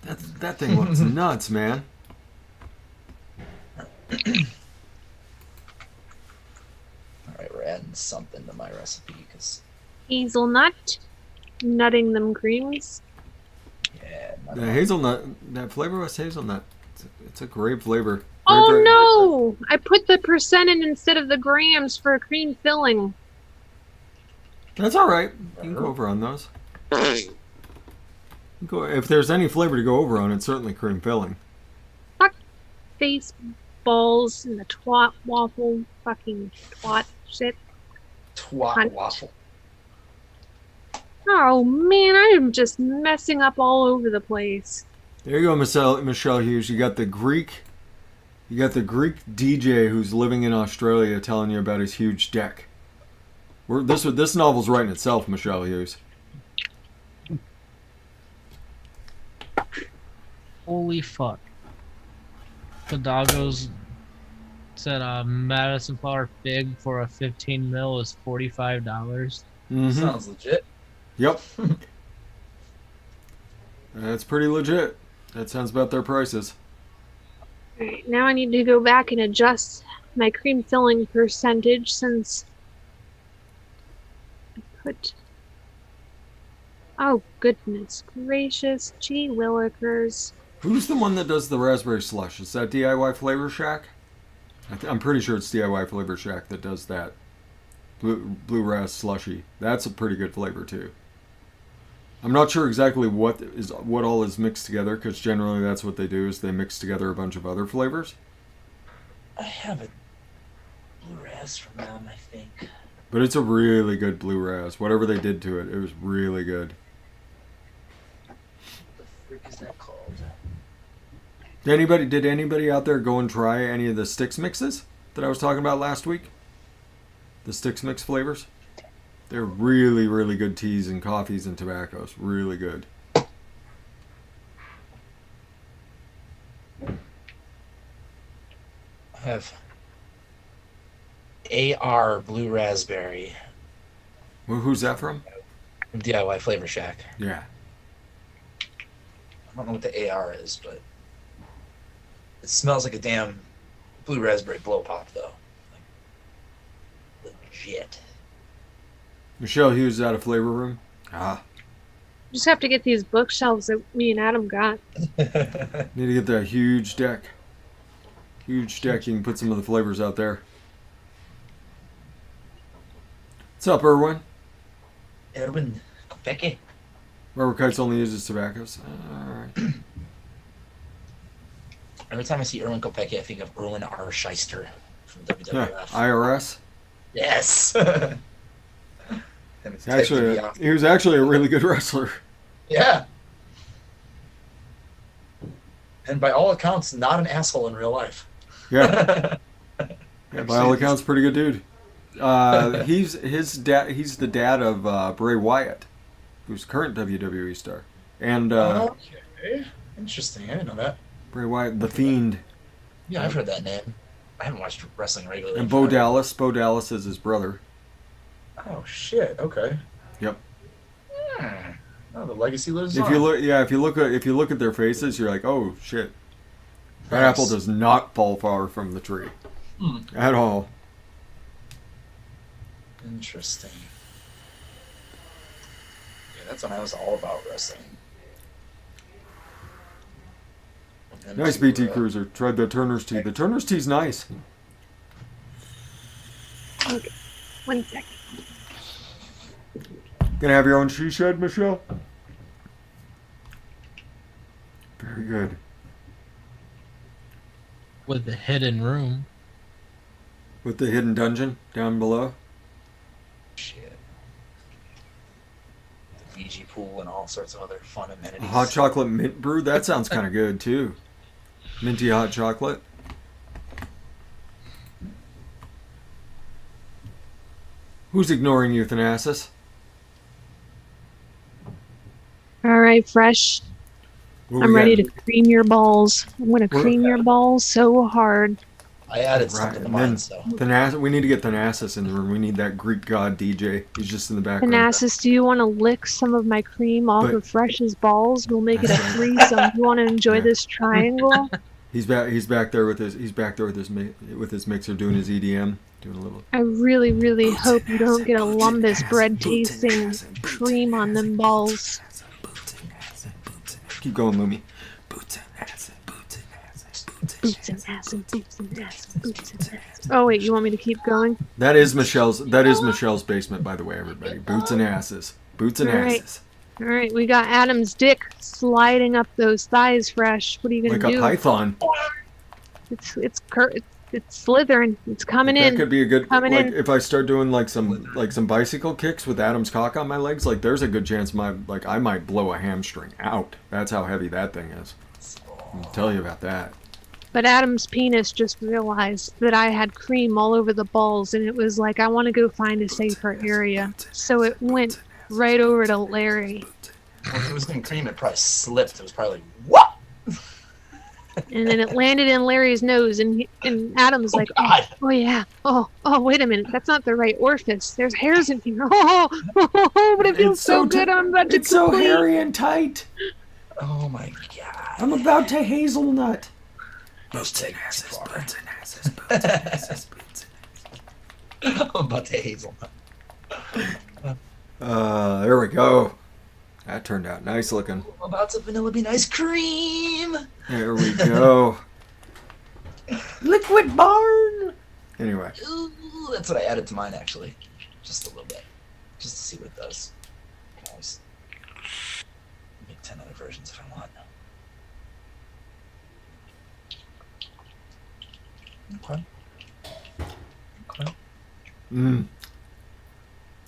That thing looks nuts, man. Alright, we're adding something to my recipe because, Hazelnut. Nutting them creams. yeah. The hazelnut, that flavorless hazelnut, it's a great flavor. Oh Great- no! I put the percent in instead of the grams for a cream filling. That's all right. You can go over on those. If there's any flavor to go over on it, certainly cream filling. Face balls and the twat waffle fucking twat shit. Twat waffle. Oh man, I am just messing up all over the place. There you go, Michelle Hughes. You got the Greek DJ who's living in Australia telling you about his huge deck. This novel's writing itself, Michelle Hughes. Holy fuck. The doggos said Madison Flower Fig for a 15 mil is $45. Mm-hmm. Sounds legit. Yep. That's pretty legit. That sounds about their prices. Alright, now I need to go back and adjust my cream filling percentage since I put... Oh, goodness gracious. Gee willikers. Who's the one that does the raspberry slush? Is that DIY Flavor Shack? I'm pretty sure it's DIY Flavor Shack that does that. Blue Ras slushy. That's a pretty good flavor too. I'm not sure exactly what all is mixed together, because generally that's what they do, is they mix together a bunch of other flavors. I have a blue ras from them, I think. But it's a really good Blue Ras. Whatever they did to it, it was really good. What the frick is that called? Did anybody out there go and try any of the Sticks mixes that I was talking about last week? The Sticks mix flavors? They're really, really good teas and coffees and tobaccos. Really good. I have AR Blue Raspberry Who's that from? from DIY Flavor Shack. Yeah. I don't know what the AR is, but it smells like a damn blue raspberry blow pop, though. Like, legit. Michelle Hughes out of Flavor Room. Ah. Just have to get these bookshelves that me and Adam got. Need to get that huge deck. Huge deck. You can put some of the flavors out there. What's up, Erwin? Erwin Kopecki. Rubber Kites only uses tobaccos. Alright. Every time I see Erwin Kopecki, I think of Erwin R. Shyster from Yeah, WWF. IRS. Yes. He was actually a really good wrestler. Yeah. And by all accounts, not an asshole in real life. Yeah. Yeah, by all accounts, pretty good dude. He's the dad of Bray Wyatt, who's current WWE star, and Okay. Interesting. I didn't know that. Bray Wyatt, the Fiend, Yeah, I've heard that name. I haven't watched wrestling regularly. and Bo Dallas. Bo Dallas is his brother. Oh shit. Okay. Yep. Oh, the legacy lives If on. you look at their faces, you're like, oh shit, that Nice. apple does not fall far from the tree at all. Interesting. Yeah, that's when I was all about wrestling. And Nice to, BT Cruiser. Tried the Turner's tea. The Turner's tea's nice. Okay, 1 second. Gonna have your own she shed, Michelle? Very good. With the hidden room. With the hidden dungeon down below. shit. The Fiji pool and all sorts of other fun A amenities. hot chocolate mint brew? That sounds kind of good, too. Minty hot chocolate. Who's ignoring Euthanasis? All right, Fresh. What I'm we ready to got? cream your balls. I'm gonna cream your balls so hard. I added Right, something to and mine, then so. We need to get Thanasis in the room. We need that Greek god DJ. He's just in the background. Thanasis, do you want to lick some of my cream off But- of Fresh's balls? We'll make it a threesome. You want to enjoy this triangle? He's back there with his mixer doing his EDM, doing a little. I really, really hope you don't get a lumbus bread tasting cream on them balls. Keep going, Lumi. Boots and acid, boots and acid, boots and acid. Oh wait, you want me to keep going? That is Michelle's basement, by the way, everybody. Boots and asses. Boots and All right. asses. All right, we got Adam's dick sliding up those thighs, fresh. What are you gonna Like a do? python. It's slithering. It's coming That in. could be a good, Coming like, in. if I start doing like some bicycle kicks with Adam's cock on my legs, like there's a good chance I might blow a hamstring out. That's how heavy that thing is. I'll tell you about that. But Adam's penis just realized that I had cream all over the balls, and it was like, I want to go find a safer area. So it went right over to Larry. Well, if it was getting cream, it probably slipped. It was probably like, what? And then it landed in Larry's nose, and Adam's like, God. oh yeah, oh, wait a minute, that's not the right orifice. There's hairs in here. But it feels so good. I'm about to It's so complete. hairy and tight. Oh my god. I'm about to hazelnut. Let's take this far. Butts and asses, butts and asses, butts and asses. I'm about to hazelnut. There we go. That turned out nice looking. I'm about to vanilla bean ice cream. There we go. Liquid barn. Anyway. Ooh, that's what I added to mine actually. Just a little bit. Just to see what it does. I can always make 10 other versions if I want. Okay. Okay.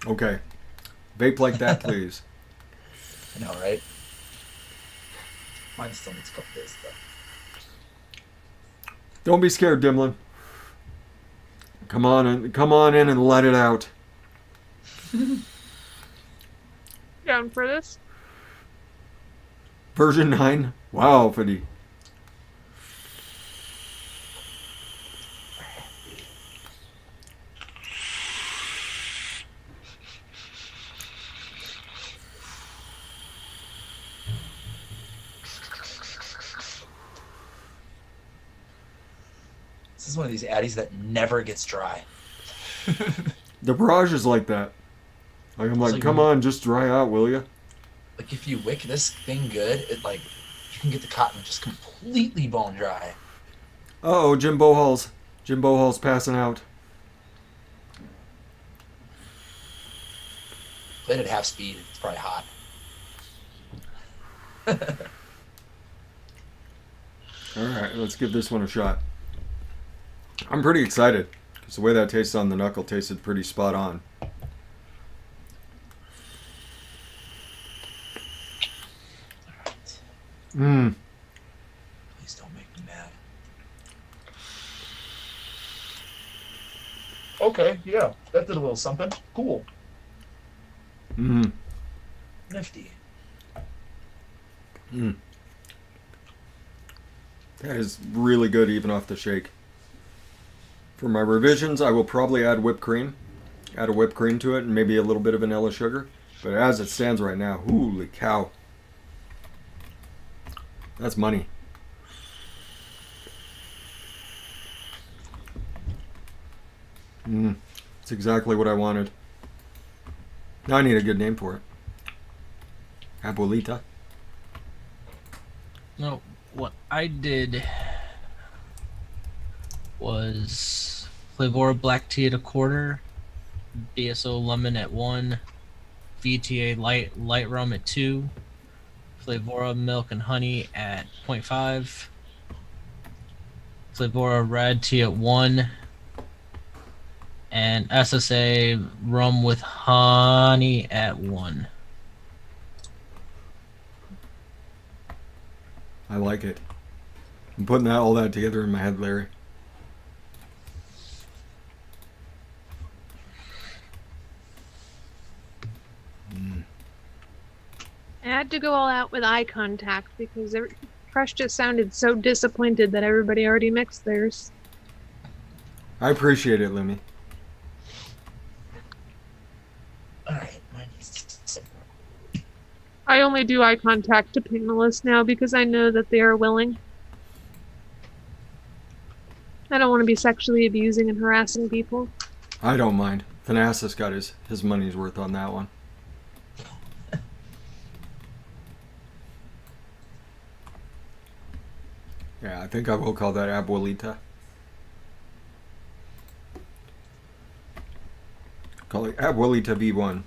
Okay. Vape like that, please. I know, right? Mine still needs a couple days though. Don't be scared, Dimlin. Come on in and let it out. Down for this? Version 9. Wow, Fiddy. This is one of these addies that never gets dry. The barrage is like that. Like I'm like, So come on, just dry out, will you? Like if you wick this thing good, it like you can get the cotton just completely bone dry. Uh-oh, Jim Bohall's. Jim Bohall's passing out. Played at half speed. It's probably hot. Alright, let's give this one a shot. I'm pretty excited, because the way that tastes on the knuckle tasted pretty spot on. Mmm. Please don't make me mad. Okay, yeah, that did a little something. Cool. Mmm. Nifty. Mmm. That is really good even off the shake. For my revisions, I will probably add whipped cream. Add a whipped cream to it and maybe a little bit of vanilla sugar. But as it stands right now, holy cow. That's money. It's exactly what I wanted. Now I need a good name for it. Abuelita. No, what I did was Flavora black tea at 1/4, BSO lemon at 1, VTA light rum at 2, Flavora milk and honey at 0.5, Flavora red tea at 1, and SSA rum with honey at 1. I like it. I'm putting all that together in my head, Larry. I had to go all out with eye contact because Fresh just sounded so disappointed that everybody already mixed theirs. I appreciate it, Lemmy. Alright, mine needs to sit. I only do eye contact to panelists now because I know that they are willing. I don't want to be sexually abusing and harassing people. I don't mind. Thanasis got his money's worth on that one. Yeah, I think I will call that Abuelita. Call it Abuelita V1.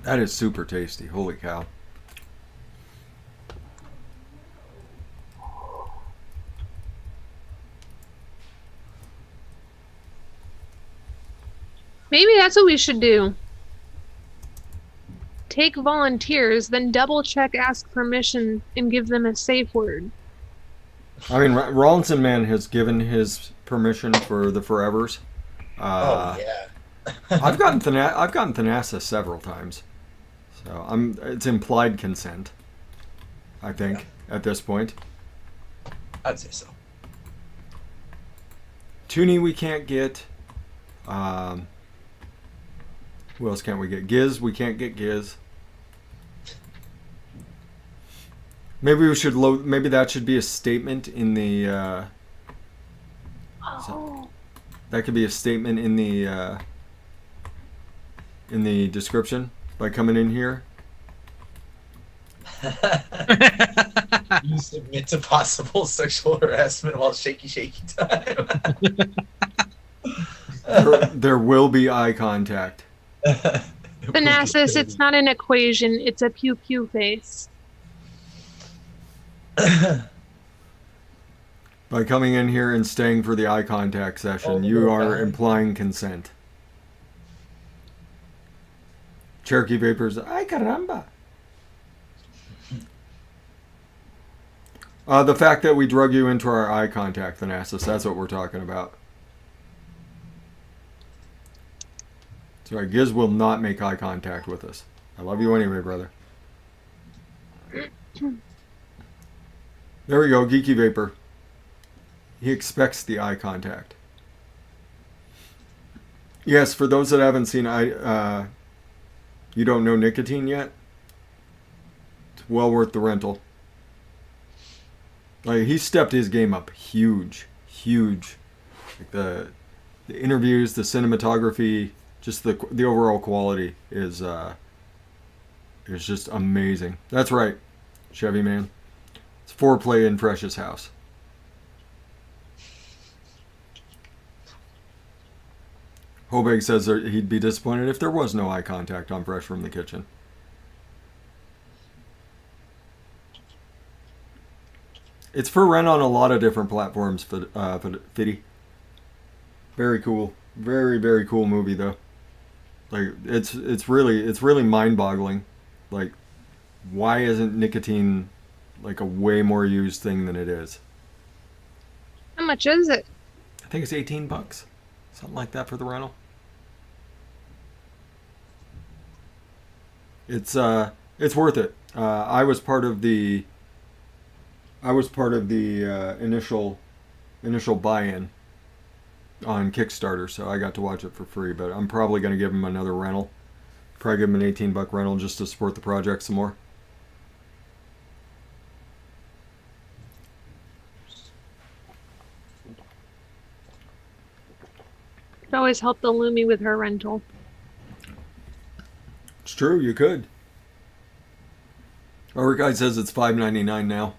That is super tasty. Holy cow. Maybe that's what we should do. Take volunteers, then double check, ask permission, and give them a safe word. I mean, Rawlinson Man has given his permission for the Forevers. Oh yeah. I've gotten Thanasis several times, so it's implied consent. I think at this point. I'd say so. Toonie we can't get. Who else can't we get? Giz, we can't get Giz. Maybe we should load. Maybe that should be a statement in the. That could be a statement in the description by coming in here. You submit to possible sexual harassment while shaky time. There will be eye contact. Thanasis, it's not an equation, it's a pew pew face. By coming in here and staying for the eye contact session, you are implying consent. Cherokee Vapors, ay caramba. The fact that we drug you into our eye contact, Thanasis, that's what we're talking about. Sorry, Giz will not make eye contact with us. I love you anyway, brother. There we go, Geeky Vapor. He expects the eye contact. Yes, for those that haven't seen, you don't know nicotine yet? It's well worth the rental. Like, he stepped his game up huge. Like the interviews, the cinematography, just the overall quality is just amazing. That's right, Chevy Man. It's foreplay in fResh's house. Hobeg says he'd be disappointed if there was no eye contact on fResh from the kitchen. It's for rent on a lot of different platforms, Fitty. Very cool. Very cool movie though. Like it's really mind-boggling. Like, why isn't nicotine like a way more used thing than it is? How much is it? I think it's $18. Something like that for the rental. It's worth it. I was part of the initial buy-in on Kickstarter, so I got to watch it for free. But I'm probably going to give him another rental. Probably give him an $18 rental just to support the project some more. Could always help the Lumi with her rental. It's true, you could. Our guy says it's $5.99 now.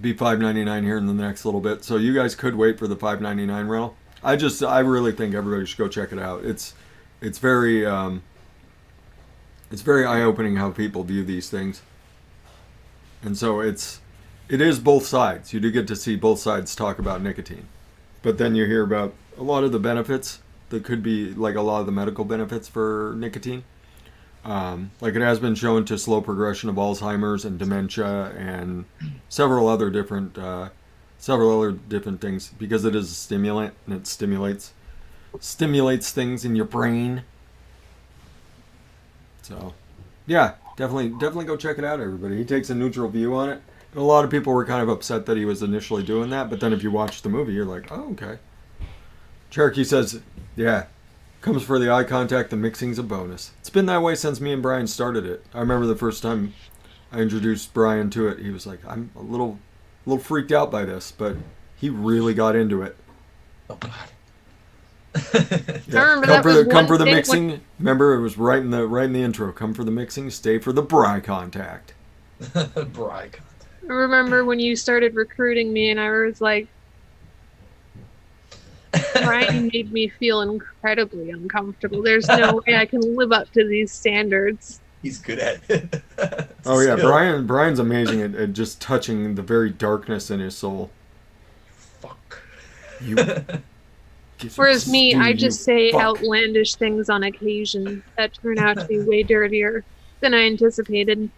Be $5.99 here in the next little bit, so you guys could wait for the $5.99 rental. I really think everybody should go check it out. It's very eye-opening how people view these things, and so it is both sides. You do get to see both sides talk about nicotine, but then you hear about a lot of the benefits that could be like a lot of the medical benefits for nicotine. Like, it has been shown to slow progression of Alzheimer's and dementia and several other different things, because it is a stimulant and it stimulates things in your brain. So, yeah, definitely go check it out, everybody. He takes a neutral view on it. And a lot of people were kind of upset that he was initially doing that, but then if you watch the movie, you're like, oh, okay. Cherokee says, yeah, comes for the eye contact, the mixing's a bonus. It's been that way since me and Brian started it. I remember the first time I introduced Brian to it, he was like, I'm a little freaked out by this, but he really got into it. Oh God. Yeah. Come for the mixing. Remember, it was right in the intro. Come for the mixing, stay for the bri contact. Bri contact. I remember when you started recruiting me and I was like, Brian made me feel incredibly uncomfortable. There's no way I can live up to these standards. He's good at it. Oh yeah, Skill. Brian's amazing at just touching the very darkness in his soul. Fuck. You. Whereas me, I You just say fuck. outlandish things on occasion that turn out to be way dirtier than I anticipated.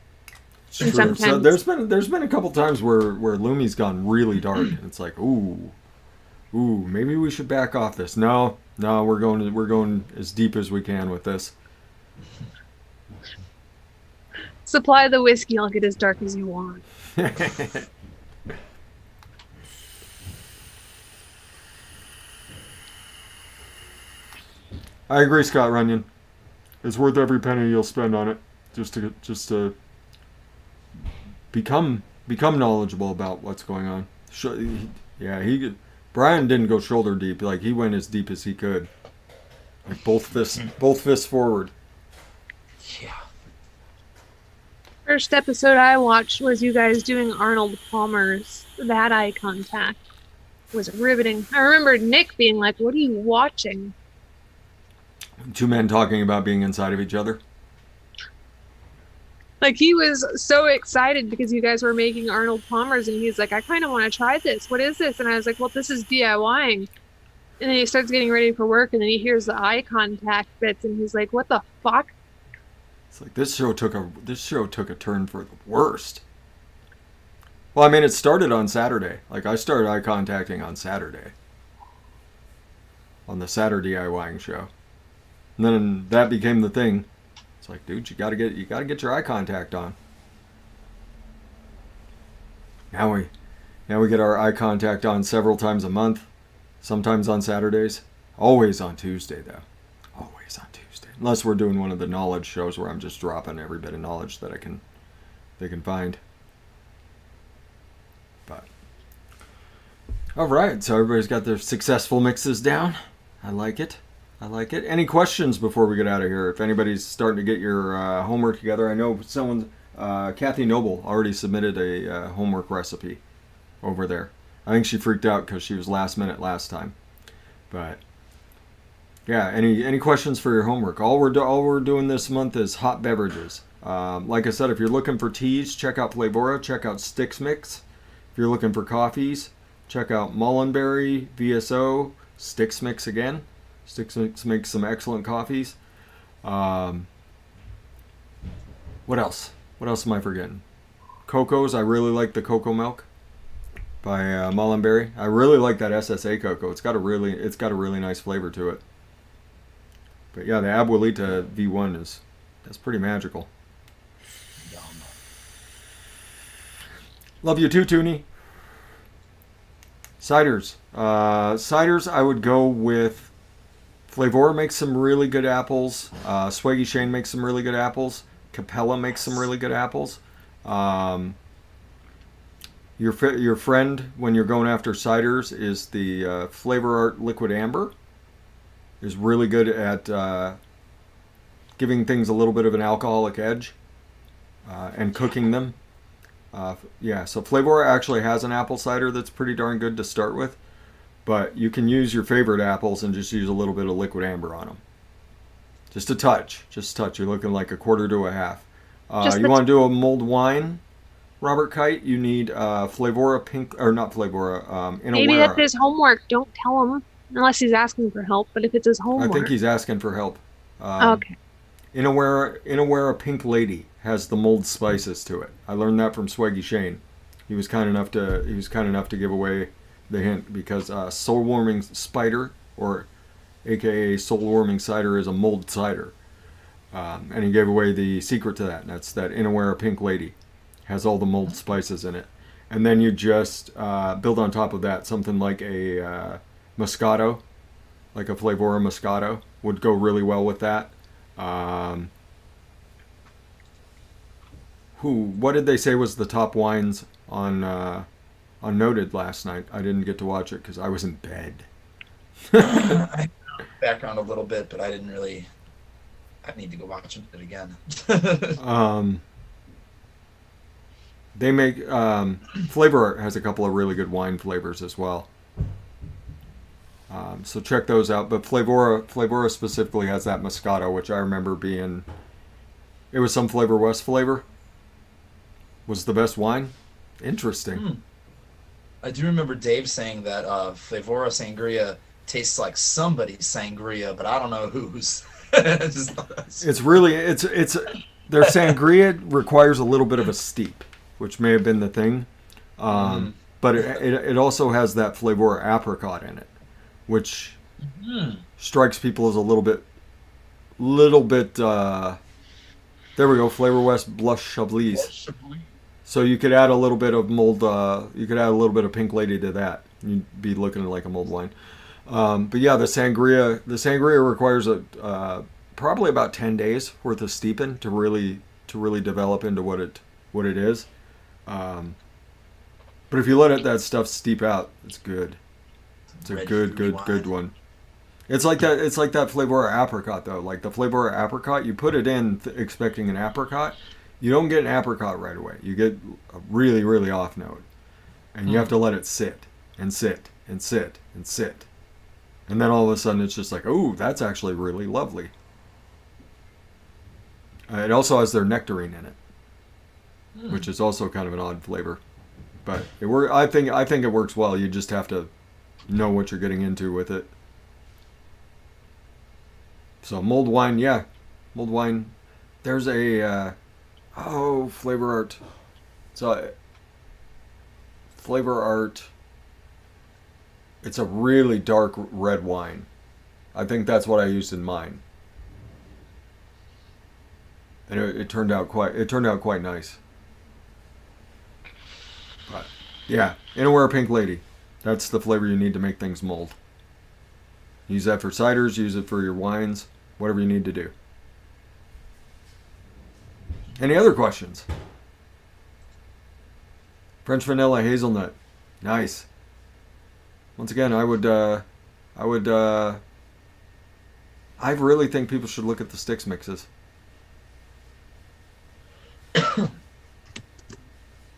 It's And true. So sometimes- there's been a couple times where Lumi's gone really dark, and it's like, ooh, maybe we should back off this. No, we're going as deep as we can with this. Supply the whiskey, I'll get as dark as you want. I agree, Scott Runyon. It's worth every penny you'll spend on it, just to become knowledgeable about what's going on. Brian didn't go shoulder deep. Like, he went as deep as he could. Like, both fists forward. Yeah. First episode I watched was you guys doing Arnold Palmer's. That eye contact was riveting. I remember Nick being like, "What are you watching?" Two men talking about being inside of each other. Like, he was so excited because you guys were making Arnold Palmer's, and he's like, "I kind of want to try this. What is this?" And I was like, "Well, this is DIYing." And then he starts getting ready for work, and then he hears the eye contact bits, and he's like, "What the fuck?" It's like this show took a turn for the worst. Well, I mean, it started on Saturday. Like, I started eye contacting on Saturday. On the Saturday DIYing show. And then that became the thing. It's like, dude, you gotta get your eye contact on. Now we get our eye contact on several times a month. Sometimes on Saturdays. Always on Tuesday, though. Always on Tuesday. Unless we're doing one of the knowledge shows where I'm just dropping every bit of knowledge that they can find. But all right, so everybody's got their successful mixes down. I like it. Any questions before we get out of here? If anybody's starting to get your homework together, I know Kathy Noble already submitted a homework recipe over there. I think she freaked out because she was last minute last time. But yeah, any questions for your homework? All we're doing this month is hot beverages. Like I said, if you're looking for teas, check out Flavora. Check out Sticks Mix. If you're looking for coffees, check out Mullenberry, VSO, Sticks Mix again. Sticks Mix makes some excellent coffees. What else? What else am I forgetting? Cocos. I really like the cocoa milk by Mullenberry. I really like that SSA cocoa. It's got a really nice flavor to it. But yeah, the Abuelita V1 that's pretty magical. Yum. Love you too, Toonie. Ciders. Ciders, I would go with Flavora makes some really good apples. Swaggy Shane makes some really good apples. Capella makes some really good apples. Your friend, when you're going after ciders, is the Flavor Art Liquid Amber. Is really good at giving things a little bit of an alcoholic edge and cooking them. So Flavora actually has an apple cider that's pretty darn good to start with. But you can use your favorite apples and just use a little bit of liquid amber on them. Just a touch. You're looking like a quarter to a half. You want to do a mulled wine, Robert Kite? You need Flavora Pink, or not Flavora, Inawera. Maybe that's his homework. Don't tell him. Unless he's asking for help, but if it's his homework. I think he's asking for help. Okay. Inawera Pink Lady has the mulled spices to it. I learned that from Swaggy Shane. He was kind enough to give away the hint because Soul Warming Spider, or AKA Soul Warming Cider, is a mulled cider. And he gave away the secret to that. And that's that Inawera Pink Lady has all the mulled spices in it. And then you just build on top of that something like a Moscato, like a Flavora Moscato would go really well with that. What did they say was the top wines on Noted last night? I didn't get to watch it because I was in bed. I background a little bit, but I didn't really. I need to go watch it again. They make Flavor Art has a couple of really good wine flavors as well. So check those out. But Flavora specifically has that Moscato, which I remember being. It was some Flavor West flavor. Was the best wine. Interesting. I do remember Dave saying that Flavora Sangria tastes like somebody's sangria, but I don't know whose. It's really their sangria requires a little bit of a steep, which may have been the thing, but it also has that Flavor apricot in it, which strikes people as a little bit. There we go, Flavor West Blush Chablis. So you could add a little bit of mulled. You could add a little bit of Pink Lady to that. You'd be looking like a mulled wine. But yeah, the sangria requires probably about 10 days worth of steeping to really develop into what it is. But if you let that stuff steep out, it's good. It's a good one. It's like that Flavor apricot though. Like the Flavor apricot, you put it in expecting an apricot. You don't get an apricot right away. You get a really, really off note. And you have to let it sit and sit and sit and sit. And then all of a sudden it's just like, oh, that's actually really lovely. It also has their nectarine in it, which is also kind of an odd flavor. But I think it works well. You just have to know what you're getting into with it. So mulled wine, yeah. Mulled wine. There's a... Flavor Art. So, Flavor Art. It's a really dark red wine. I think that's what I used in mine. And it turned out quite nice. But yeah, Inaware Pink Lady. That's the flavor you need to make things mulled. Use that for ciders, use it for your wines, whatever you need to do. Any other questions? French vanilla hazelnut. Nice. Once again, I really think people should look at the sticks mixes.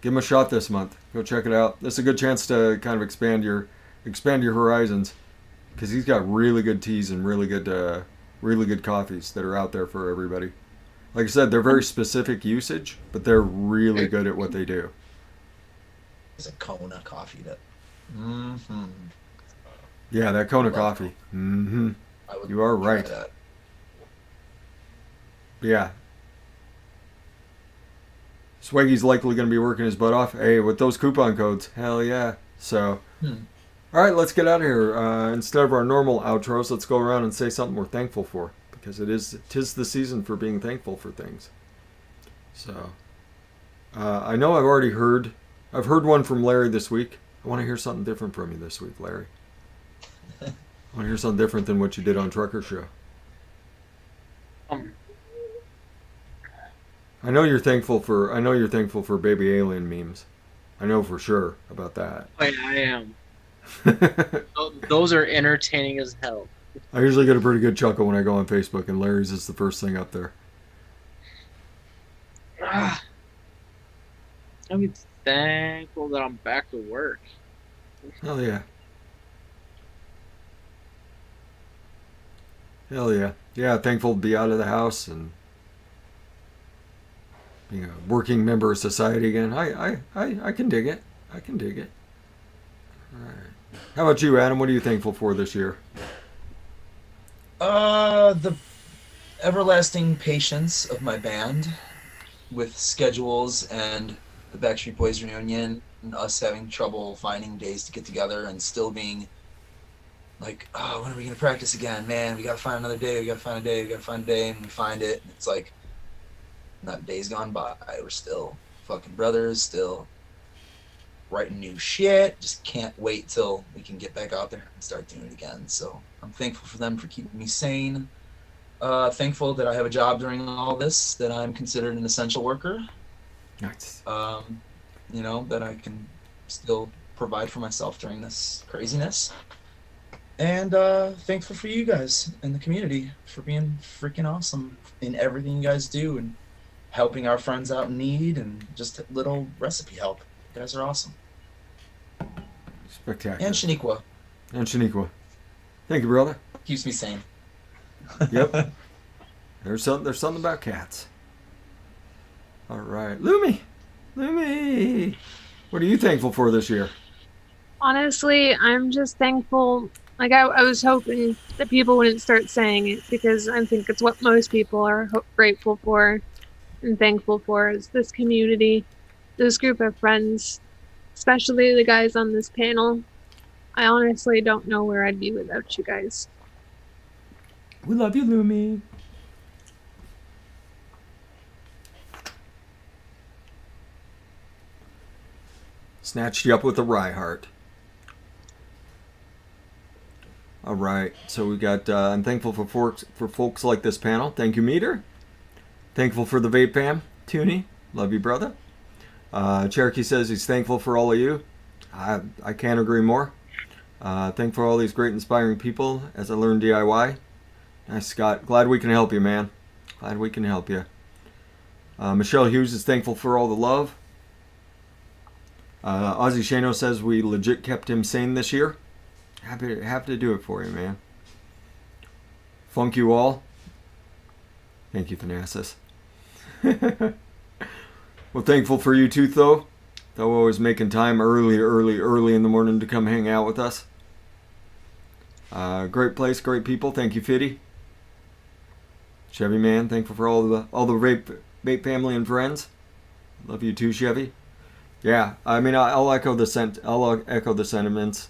Give them a shot this month. Go check it out. This is a good chance to kind of expand your horizons, because he's got really good teas and really good coffees that are out there for everybody. Like I said, they're very specific usage, but they're really good at what they do. It's a Kona coffee that. Yeah, that Kona coffee. You are right. That. Yeah. Swaggy's likely going to be working his butt off. Hey, with those coupon codes, hell yeah. So, all right, let's get out of here. Instead of our normal outros, let's go around and say something we're thankful for, because tis the season for being thankful for things. So, I know I've heard one from Larry this week. I want to hear something different from you this week, Larry. I want to hear something different than what you did on Trucker Show. I know you're thankful for baby alien memes. I know for sure about that. I am. Those are entertaining as hell. I usually get a pretty good chuckle when I go on Facebook, and Larry's is the first thing up there. I'm thankful that I'm back to work. Hell yeah. Hell yeah. Yeah, thankful to be out of the house and being a working member of society again. I can dig it. I can dig it. All right. How about you, Adam? What are you thankful for this year? The everlasting patience of my band with schedules and the Backstreet Boys reunion and us having trouble finding days to get together and still being like, oh, when are we going to practice again? Man, we got to find another day. We got to find a day. We got to find a day. And we find it. And it's like, not days gone by. We're still fucking brothers, still writing new shit. Just can't wait till we can get back out there and start doing it again. So I'm thankful for them for keeping me sane. Thankful that I have a job during all this, that I'm considered an essential worker. Nice. You know, that I can still provide for myself during this craziness. And thankful for you guys and the community for being freaking awesome in everything you guys do and helping our friends out in need and just little recipe help. You guys are awesome. Spectacular. And Shaniqua. And Shaniqua. Thank you, brother. Keeps me sane. Yep. There's something about cats. All right, Lumi, what are you thankful for this year? Honestly, I'm just thankful. Like, I was hoping that people wouldn't start saying it because I think it's what most people are grateful for and thankful for is this community, this group of friends, especially the guys on this panel. I honestly don't know where I'd be without you guys. We love you, Lumi. Snatched you up with a rye heart. All right, so we got. I'm thankful for folks like this panel. Thank you, Meter. Thankful for the vape fam, Toonie. Love you, brother. Cherokee says he's thankful for all of you. I can't agree more. Thankful for all these great, inspiring people as I learn DIY. Nice, Scott. Glad we can help you, man. Glad we can help you. Michelle Hughes is thankful for all the love. Ozzy Shano says we legit kept him sane this year. Happy to do it for you, man. Funk you all. Thank you, Thanasis. Well, thankful for you too, though. Though always making time early in the morning to come hang out with us. Great place, great people. Thank you, Fitty. Chevy man, thankful for all the vape family and friends. Love you too, Chevy. Yeah, I mean, I'll echo the sentiments.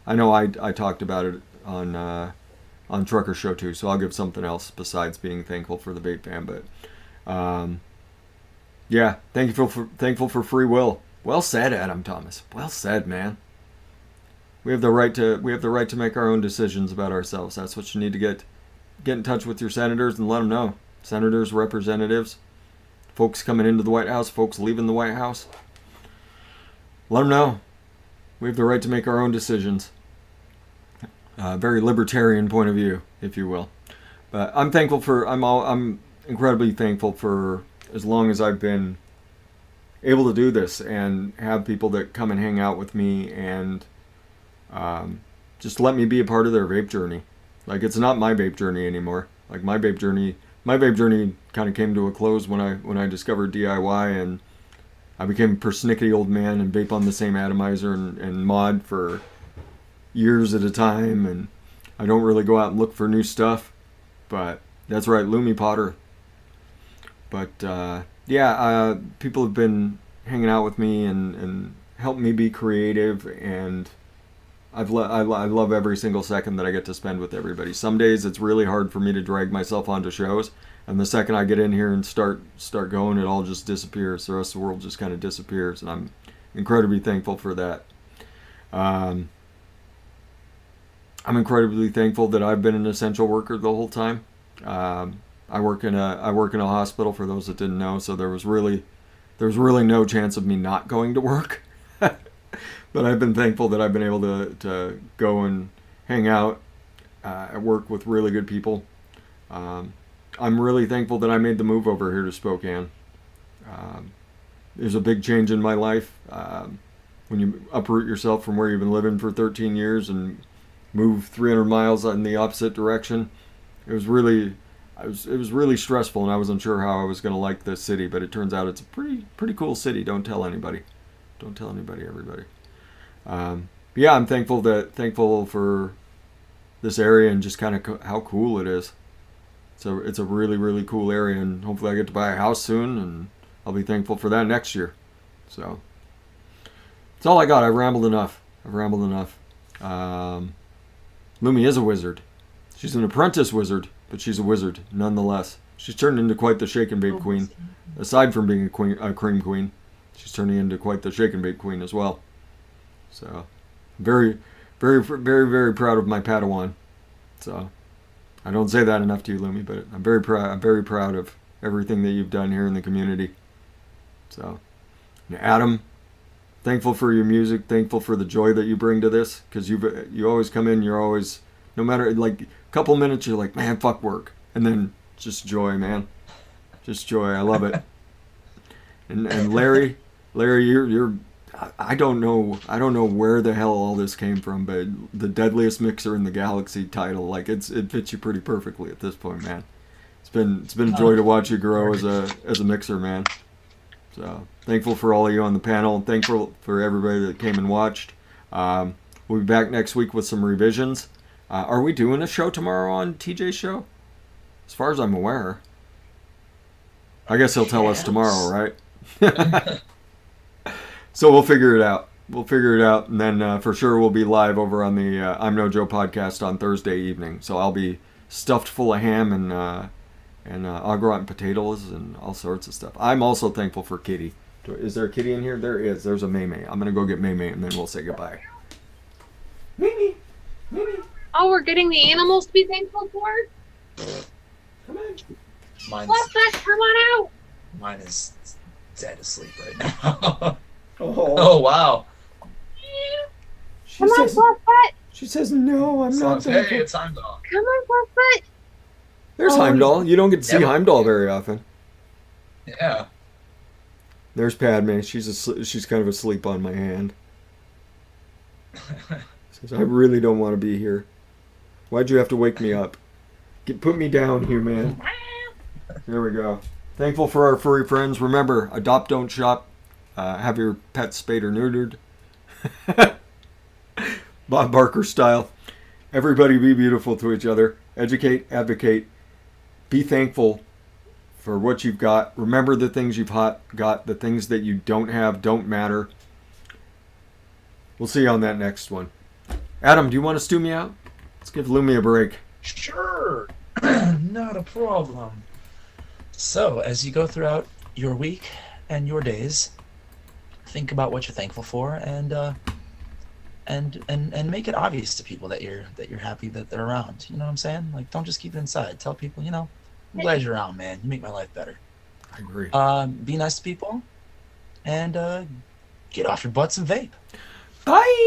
I know I talked about it on Trucker Show too, so I'll give something else besides being thankful for the vape fam. But yeah, thankful for free will. Well said, Adam Thomas. Well said, man. We have the right to make our own decisions about ourselves. That's what you need to get in touch with your senators and let them know. Senators, representatives, folks coming into the White House, folks leaving the White House. Let them know. We have the right to make our own decisions. Very libertarian point of view, if you will. But I'm incredibly thankful for as long as I've been able to do this and have people that come and hang out with me and just let me be a part of their vape journey. Like, it's not my vape journey anymore. Like, my vape journey kind of came to a close when I discovered DIY, and I became a persnickety old man and vape on the same atomizer and mod for years at a time, and I don't really go out and look for new stuff. But that's right, Lumi Potter. But people have been hanging out with me and helped me be creative, and I love every single second that I get to spend with everybody. Some days it's really hard for me to drag myself onto shows, and the second I get in here and start going, it all just disappears. The rest of the world just kind of disappears, and I'm incredibly thankful for that. I'm incredibly thankful that I've been an essential worker the whole time. I work in a hospital, for those that didn't know, so there was really no chance of me not going to work. But I've been thankful that I've been able to go and hang out at work with really good people. I'm really thankful that I made the move over here to Spokane. There's a big change in my life. When you uproot yourself from where you've been living for 13 years and move 300 miles in the opposite direction, it was really stressful, and I wasn't sure how I was going to like this city, but it turns out it's a pretty cool city. Don't tell anybody, everybody. Yeah, I'm thankful for this area and just kind of how cool it is. So it's a really, really cool area, and hopefully I get to buy a house soon, and I'll be thankful for that next year. So that's all I got. I've rambled enough. Lumi is a wizard. She's an apprentice wizard, but she's a wizard nonetheless. She's turned into quite the shake and bake queen. Aside from being a cream queen, she's turning into quite the shake and bake queen as well. So, very, very, very, very proud of my Padawan. So, I don't say that enough to you, Lumi, but I'm very proud. I'm very proud of everything that you've done here in the community. So, Adam, thankful for your music. Thankful for the joy that you bring to this, because you always come in. You're always, no matter like a couple minutes, you're like, man, fuck work, and then just joy, man, just joy. I love it. And Larry, you're I don't know where the hell all this came from, but the deadliest mixer in the galaxy title, like it fits you pretty perfectly at this point, man. It's been a joy to watch you grow as a mixer, man. So thankful for all of you on the panel, and thankful for everybody that came and watched. We'll be back next week with some revisions. Are we doing a show tomorrow on TJ's show? As far as I'm aware. I guess he'll tell us tomorrow, right? So we'll figure it out. And then for sure we'll be live over on the I'm No Joe podcast on Thursday evening. So I'll be stuffed full of ham and au gratin potatoes and all sorts of stuff. I'm also thankful for Kitty. Is there a kitty in here? There is. There's a Maymay. I'm going to go get Maymay and then we'll say goodbye. Maymay! Maymay! Oh, we're getting the animals to be thankful for? Come on. Fluffback, come on out! Mine is dead asleep right now. Oh, Oh, wow. Come on, Fluffbutt! She says, no, I'm not Hey, thankful. it's Heimdall. Come on, Fluffbutt! There's Oh, Heimdall. You don't get to see never- Heimdall very often. Yeah. There's Padme. She's kind of asleep on my hand. Says, I really don't want to be here. Why'd you have to wake me up? Put me down here, man. There we go. Thankful for our furry friends. Remember, adopt, don't shop. Have your pet spayed or neutered. Bob Barker style. Everybody be beautiful to each other. Educate, advocate. Be thankful for what you've got. Remember the things you've got. The things that you don't have don't matter. We'll see you on that next one. Adam, do you want to stew me out? Let's give Lumi a break. Sure. Not a problem. So, as you go throughout your week and your days, think about what you're thankful for and make it obvious to people that you're happy that they're around. You know what I'm saying? Like, don't just keep it inside. Tell people, I'm glad you're around, man. You make my life better. I agree. Be nice to people and get off your butts and vape. Bye!